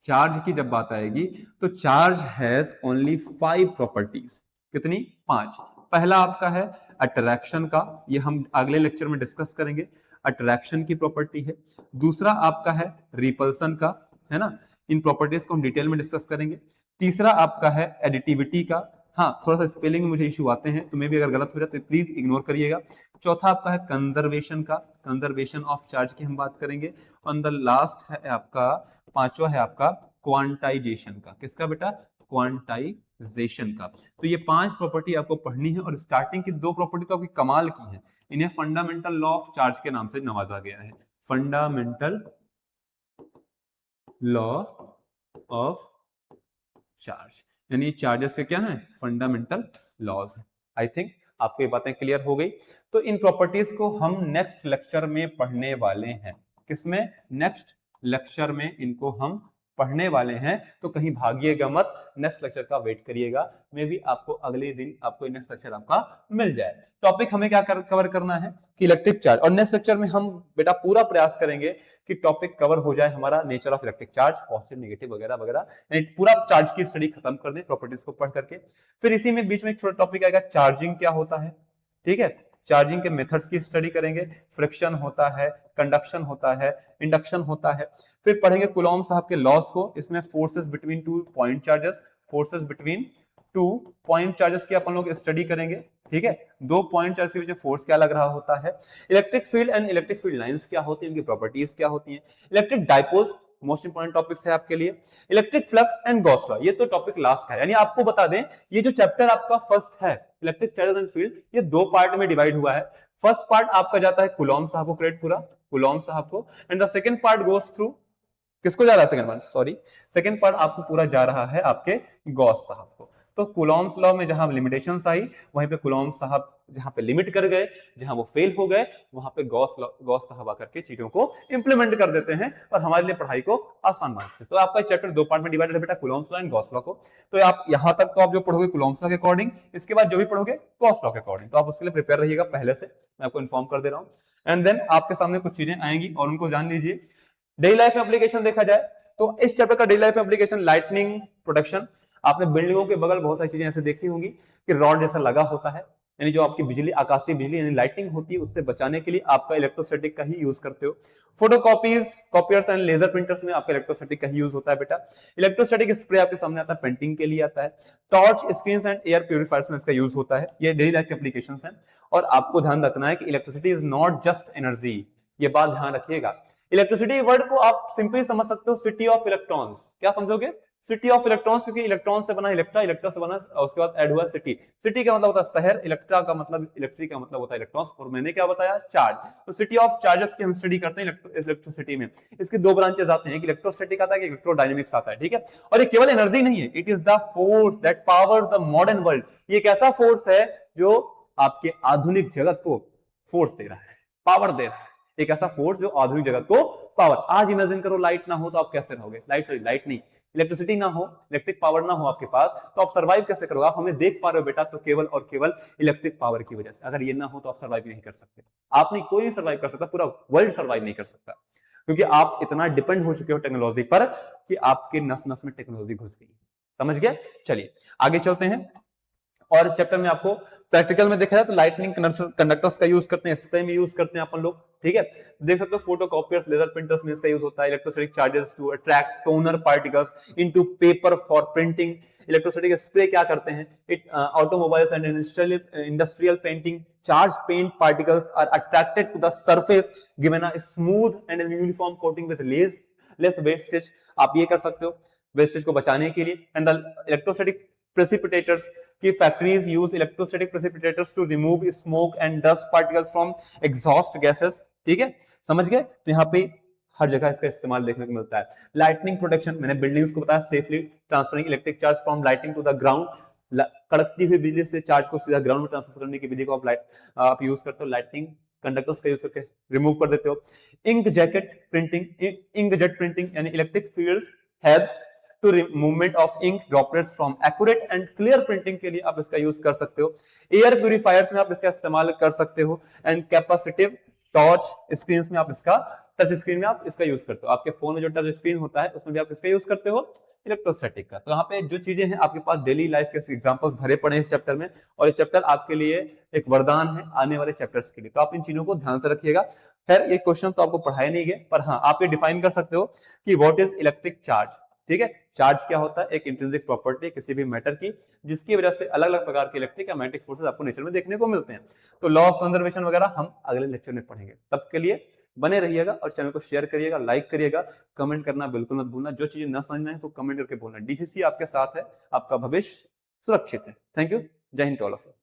चार्ज की जब बात आएगी तो चार्ज हैज ओनली 5 प्रॉपर्टीज। कितनी? 5। पहला आपका है अट्रैक्शन का, ये हम अगले लेक्चर में डिस्कस करेंगे, अट्रैक्शन की प्रॉपर्टी है। दूसरा आपका है रिपल्सन का, है ना, इन प्रॉपर्टीज को हम डिटेल में डिस्कस करेंगे। तीसरा आपका है एडिटिविटी का, हाँ थोड़ा सा स्पेलिंग में मुझे इशू आते हैं तो मे भी अगर गलत हो जाए तो प्लीज इग्नोर करिएगा। चौथा आपका है कंजर्वेशन का, कंजर्वेशन ऑफ चार्ज की हम बात करेंगे। ऑन द लास्ट है आपका, पांचवा है आपका क्वांटाइजेशन का। किसका बेटा? क्वांटाइजेशन का। तो ये 5 प्रॉपर्टी आपको पढ़नी है, और स्टार्टिंग की 2 प्रॉपर्टी तो आपकी कमाल की है, इन्हें फंडामेंटल लॉ ऑफ चार्ज के नाम से नवाजा गया है। फंडामेंटल लॉ ऑफ चार्ज, यानी चार्जेस के क्या हैं? फंडामेंटल लॉज है। आई थिंक आपको ये बातें क्लियर हो गई। तो इन प्रॉपर्टीज को हम नेक्स्ट लेक्चर में पढ़ने वाले हैं। किसमें? नेक्स्ट लेक्चर में इनको हम पढ़ने वाले हैं, तो कहीं भागिएगा मत, नेक्स्ट लेक्चर का वेट करिएगा। मे भी आपको अगले दिन आपको नेक्स्ट लेक्चर आपका मिल जाए। टॉपिक हमें क्या कवर करना है कि इलेक्ट्रिक चार्ज, और नेक्स्ट लेक्चर में हम बेटा पूरा प्रयास करेंगे कि टॉपिक कवर हो जाए हमारा nature of electric charge, positive negative वगैरह वगैरह, यानी पूरा चार्ज की स्टडी खत्म कर दें प्रॉपर्टीज को पढ़ करके। फिर इसी में बीच में एक छोटा टॉपिक आएगा चार्जिंग क्या होता है। ठीक है, चार्जिंग के मेथड्स की स्टडी करेंगे, फ्रिक्शन होता है, कंडक्शन होता है, इंडक्शन होता है। फिर पढ़ेंगे कूलॉम साहब के लॉस को, इसमें forces between two point charges, forces between two point charges की अपन लोग स्टडी करेंगे, ठीक है। दो पॉइंट चार्ज के बीच फोर्स क्या लग रहा होता है, electric field and electric field lines क्या होती है, इनकी प्रॉपर्टीज क्या होती हैं, electric dipoles most important topics है आपके लिए, electric flux and Gauss law, ये तो टॉपिक लास्ट है। यानी आपको बता दें ये जो चैप्टर आपका फर्स्ट है इलेक्ट्रिक चार्जेस एंड फील्ड, ये दो पार्ट में डिवाइड हुआ है। फर्स्ट पार्ट आपका जाता है कूलॉम साहब को क्रेडिट पूरा, कूलॉम साहब को, and the second part goes through, किसको जा रहा है second part, sorry second part आपको पूरा जा रहा है आपके गॉस साहब को। तो कूलॉम्स लॉ में जहां लिमिटेशंस आई, वहीं पे कूलॉम साहब जहां पे लिमिट कर गए, जहां वो फेल हो गए, वहां पे गॉस साहब आकर के चीजों को इंप्लीमेंट कर देते हैं और हमारे लिए पढ़ाई को आसान बनाते हैं। तो आपका चैप्टर दो पार्ट में डिवाइडेड है बेटा, Coulomb's law and Gauss law को। तो आप यहां तक तो आप जो पढ़ोगे कूलॉम्स लॉ के अकॉर्डिंग, इसके बाद जो भी पढ़ोगे गॉस लॉ के अकॉर्डिंग, तो आप उसके लिए प्रिपेयर रहिएगा पहले से, मैं आपको इन्फॉर्म कर दे रहा हूं। एंड देन आपके सामने कुछ चीजें आएंगी और उनको जान लीजिए। डेली लाइफ एप्लीकेशन देखा जाए तो इस चैप्टर का daily life application lightning protection. आपने बिल्डिंगों के बगल बहुत सारी चीजें ऐसे देखी होंगी कि रॉड जैसा लगा होता है, यानी जो आपकी बिजली, आकाशीय बिजली यानी लाइटिंग होती है, उससे बचाने के लिए आपका इलेक्ट्रोस्टैटिक का ही यूज करते हो। फोटोकॉपीज, कॉपियर्स एंड लेजर प्रिंटर्स में आपका इलेक्ट्रोस्टैटिक का ही यूज होता है बेटा। इलेक्ट्रोस्टैटिक स्प्रे आपके सामने आता है, पेंटिंग के लिए आता है। Torch, screens and air purifiers में इसका यूज होता है। ये डेली लाइफ के एप्लीकेशंस हैं। और आपको ध्यान रखना है कि electricity is not just energy, ये बात ध्यान रखिएगा। इलेक्ट्रिसिटी वर्ड को आप सिंपली समझ सकते हो सिटी ऑफ इलेक्ट्रॉन्स, क्या समझोगे, सिटी ऑफ इलेक्ट्रॉन्स, क्योंकि इलेक्ट्रॉन से बना इलेक्ट्रा, इलेक्ट्रा से बना, उसके बाद ऐड हुआ सिटी। सिटी का मतलब होता है शहर, इलेक्ट्रा का मतलब, इलेक्ट्रिक का मतलब होता है इलेक्ट्रॉन्स, और मैंने क्या बताया, चार्ज। तो सिटी ऑफ चार्जेस की हम स्टडी करते हैं इलेक्ट्रिसिटी में। इसकी दो ब्रांचेस आते हैं, एक इलेक्ट्रोस्टैटिक आता है, एक इलेक्ट्रोडायनेमिक्स आता है, ठीक है। और ये केवल एनर्जी नहीं है, it is the force that powers the modern world. ये एक ऐसा फोर्स है जो आपके आधुनिक जगत को फोर्स दे रहा है, पावर दे रहा है। एक ऐसा फोर्स जो आधुनिक जगत को पावर। आज इमेजिन करो लाइट ना हो तो आप कैसे रहोगे, लाइट नहीं, इलेक्ट्रिसिटी ना हो, इलेक्ट्रिक पावर ना हो आपके पास, तो आप सर्वाइव कैसे करोगे। आप हमें देख पा रहे हो बेटा, तो केवल और केवल इलेक्ट्रिक पावर की वजह से। अगर ये ना हो तो आप सर्वाइव नहीं कर सकते, आप नहीं, कोई नहीं सर्वाइव कर सकता, पूरा वर्ल्ड सर्वाइव नहीं कर सकता, क्योंकि आप इतना डिपेंड हो चुके हो टेक्नोलॉजी पर कि आपके नस नस में टेक्नोलॉजी घुस गई। समझ गया, चलिए आगे चलते हैं। और इस चैप्टर में आपको प्रैक्टिकल में देखा जाए तो लाइटनिंग कंडक्टर्स का यूज करते हैं, स्प्रे में यूज करते हैं अपन लोग, ठीक है। देख सकते हो फोटोकॉपियर्स, लेजर प्रिंटर्स में इसका यूज होता है। Electrostatic charges to attract toner particles into paper for printing. Electrostatic spray क्या करते हैं, it automobiles and industrial painting charge paint particles are attracted to the surface given a smooth and uniform coating with less wastage. आप ये कर सकते हो wastage को बचाने के लिए। एंड द इलेक्ट्रोस्टैटिक precipitators की factories use electrostatic precipitators to remove smoke and dust particles from exhaust gases, ठीक है, समझ गए। तो यहाँ पे हर जगह इसका इस्तेमाल देखने को मिलता है। लाइटनिंग प्रोटेक्शन, मैंने बिल्डिंग्स को बताया, safely transferring electric charge from lighting to the ground. कड़कती हुई बिजली से चार्ज को सीधा ग्राउंड में ट्रांसफर करने की विधि को आप यूज करते हो, लाइटनिंग कंडक्टर्स का यूज करके रिमूव कर देते हो। इंक जेट प्रिंटिंग यानी electric fields helps to movement of ink droplets from accurate and clear printing के लिए आप इसका यूज कर सकते हो। एयर प्यूरिफायर्स में आप इसका इस्तेमाल कर सकते हो। एंड कैपेसिटिव टॉर्च स्क्रीन में आप इसका, टच स्क्रीन में आप इसका यूज करते हो। आपके फोन में जो टच स्क्रीन होता है उसमें भी आप इसका यूज करते हो, इलेक्ट्रोस्टैटिक का। तो यहाँ पे जो चीजें हैं आपके पास डेली लाइफ के एग्जांपल्स भरे पड़े हैं इस चैप्टर में, और इस चैप्टर आपके लिए एक वरदान है आने वाले चैप्टर्स के लिए। तो आप इन चीजों को ध्यान से रखिएगा। खैर ये क्वेश्चन तो आपको पढ़ाए नहीं गए, पर हाँ आप ये डिफाइन कर सकते हो कि व्हाट इज इलेक्ट्रिक चार्ज, ठीक है। चार्ज क्या होता है, एक इंट्रिंसिक प्रॉपर्टी किसी भी मैटर की, जिसकी वजह से अलग अलग प्रकार के इलेक्ट्रिक या मैग्नेटिक फोर्सेस आपको नेचर में देखने को मिलते हैं। तो लॉ ऑफ कंजर्वेशन वगैरह हम अगले लेक्चर में पढ़ेंगे। तब के लिए बने रहिएगा और चैनल को शेयर करिएगा, लाइक करिएगा, कमेंट करना बिल्कुल मत भूलना। जो चीजें न समझ में आए तो कमेंट करके बोलना। डीसीसी आपके साथ है, आपका भविष्य सुरक्षित है। थैंक यू, जय हिंद टू ऑल ऑफ यू।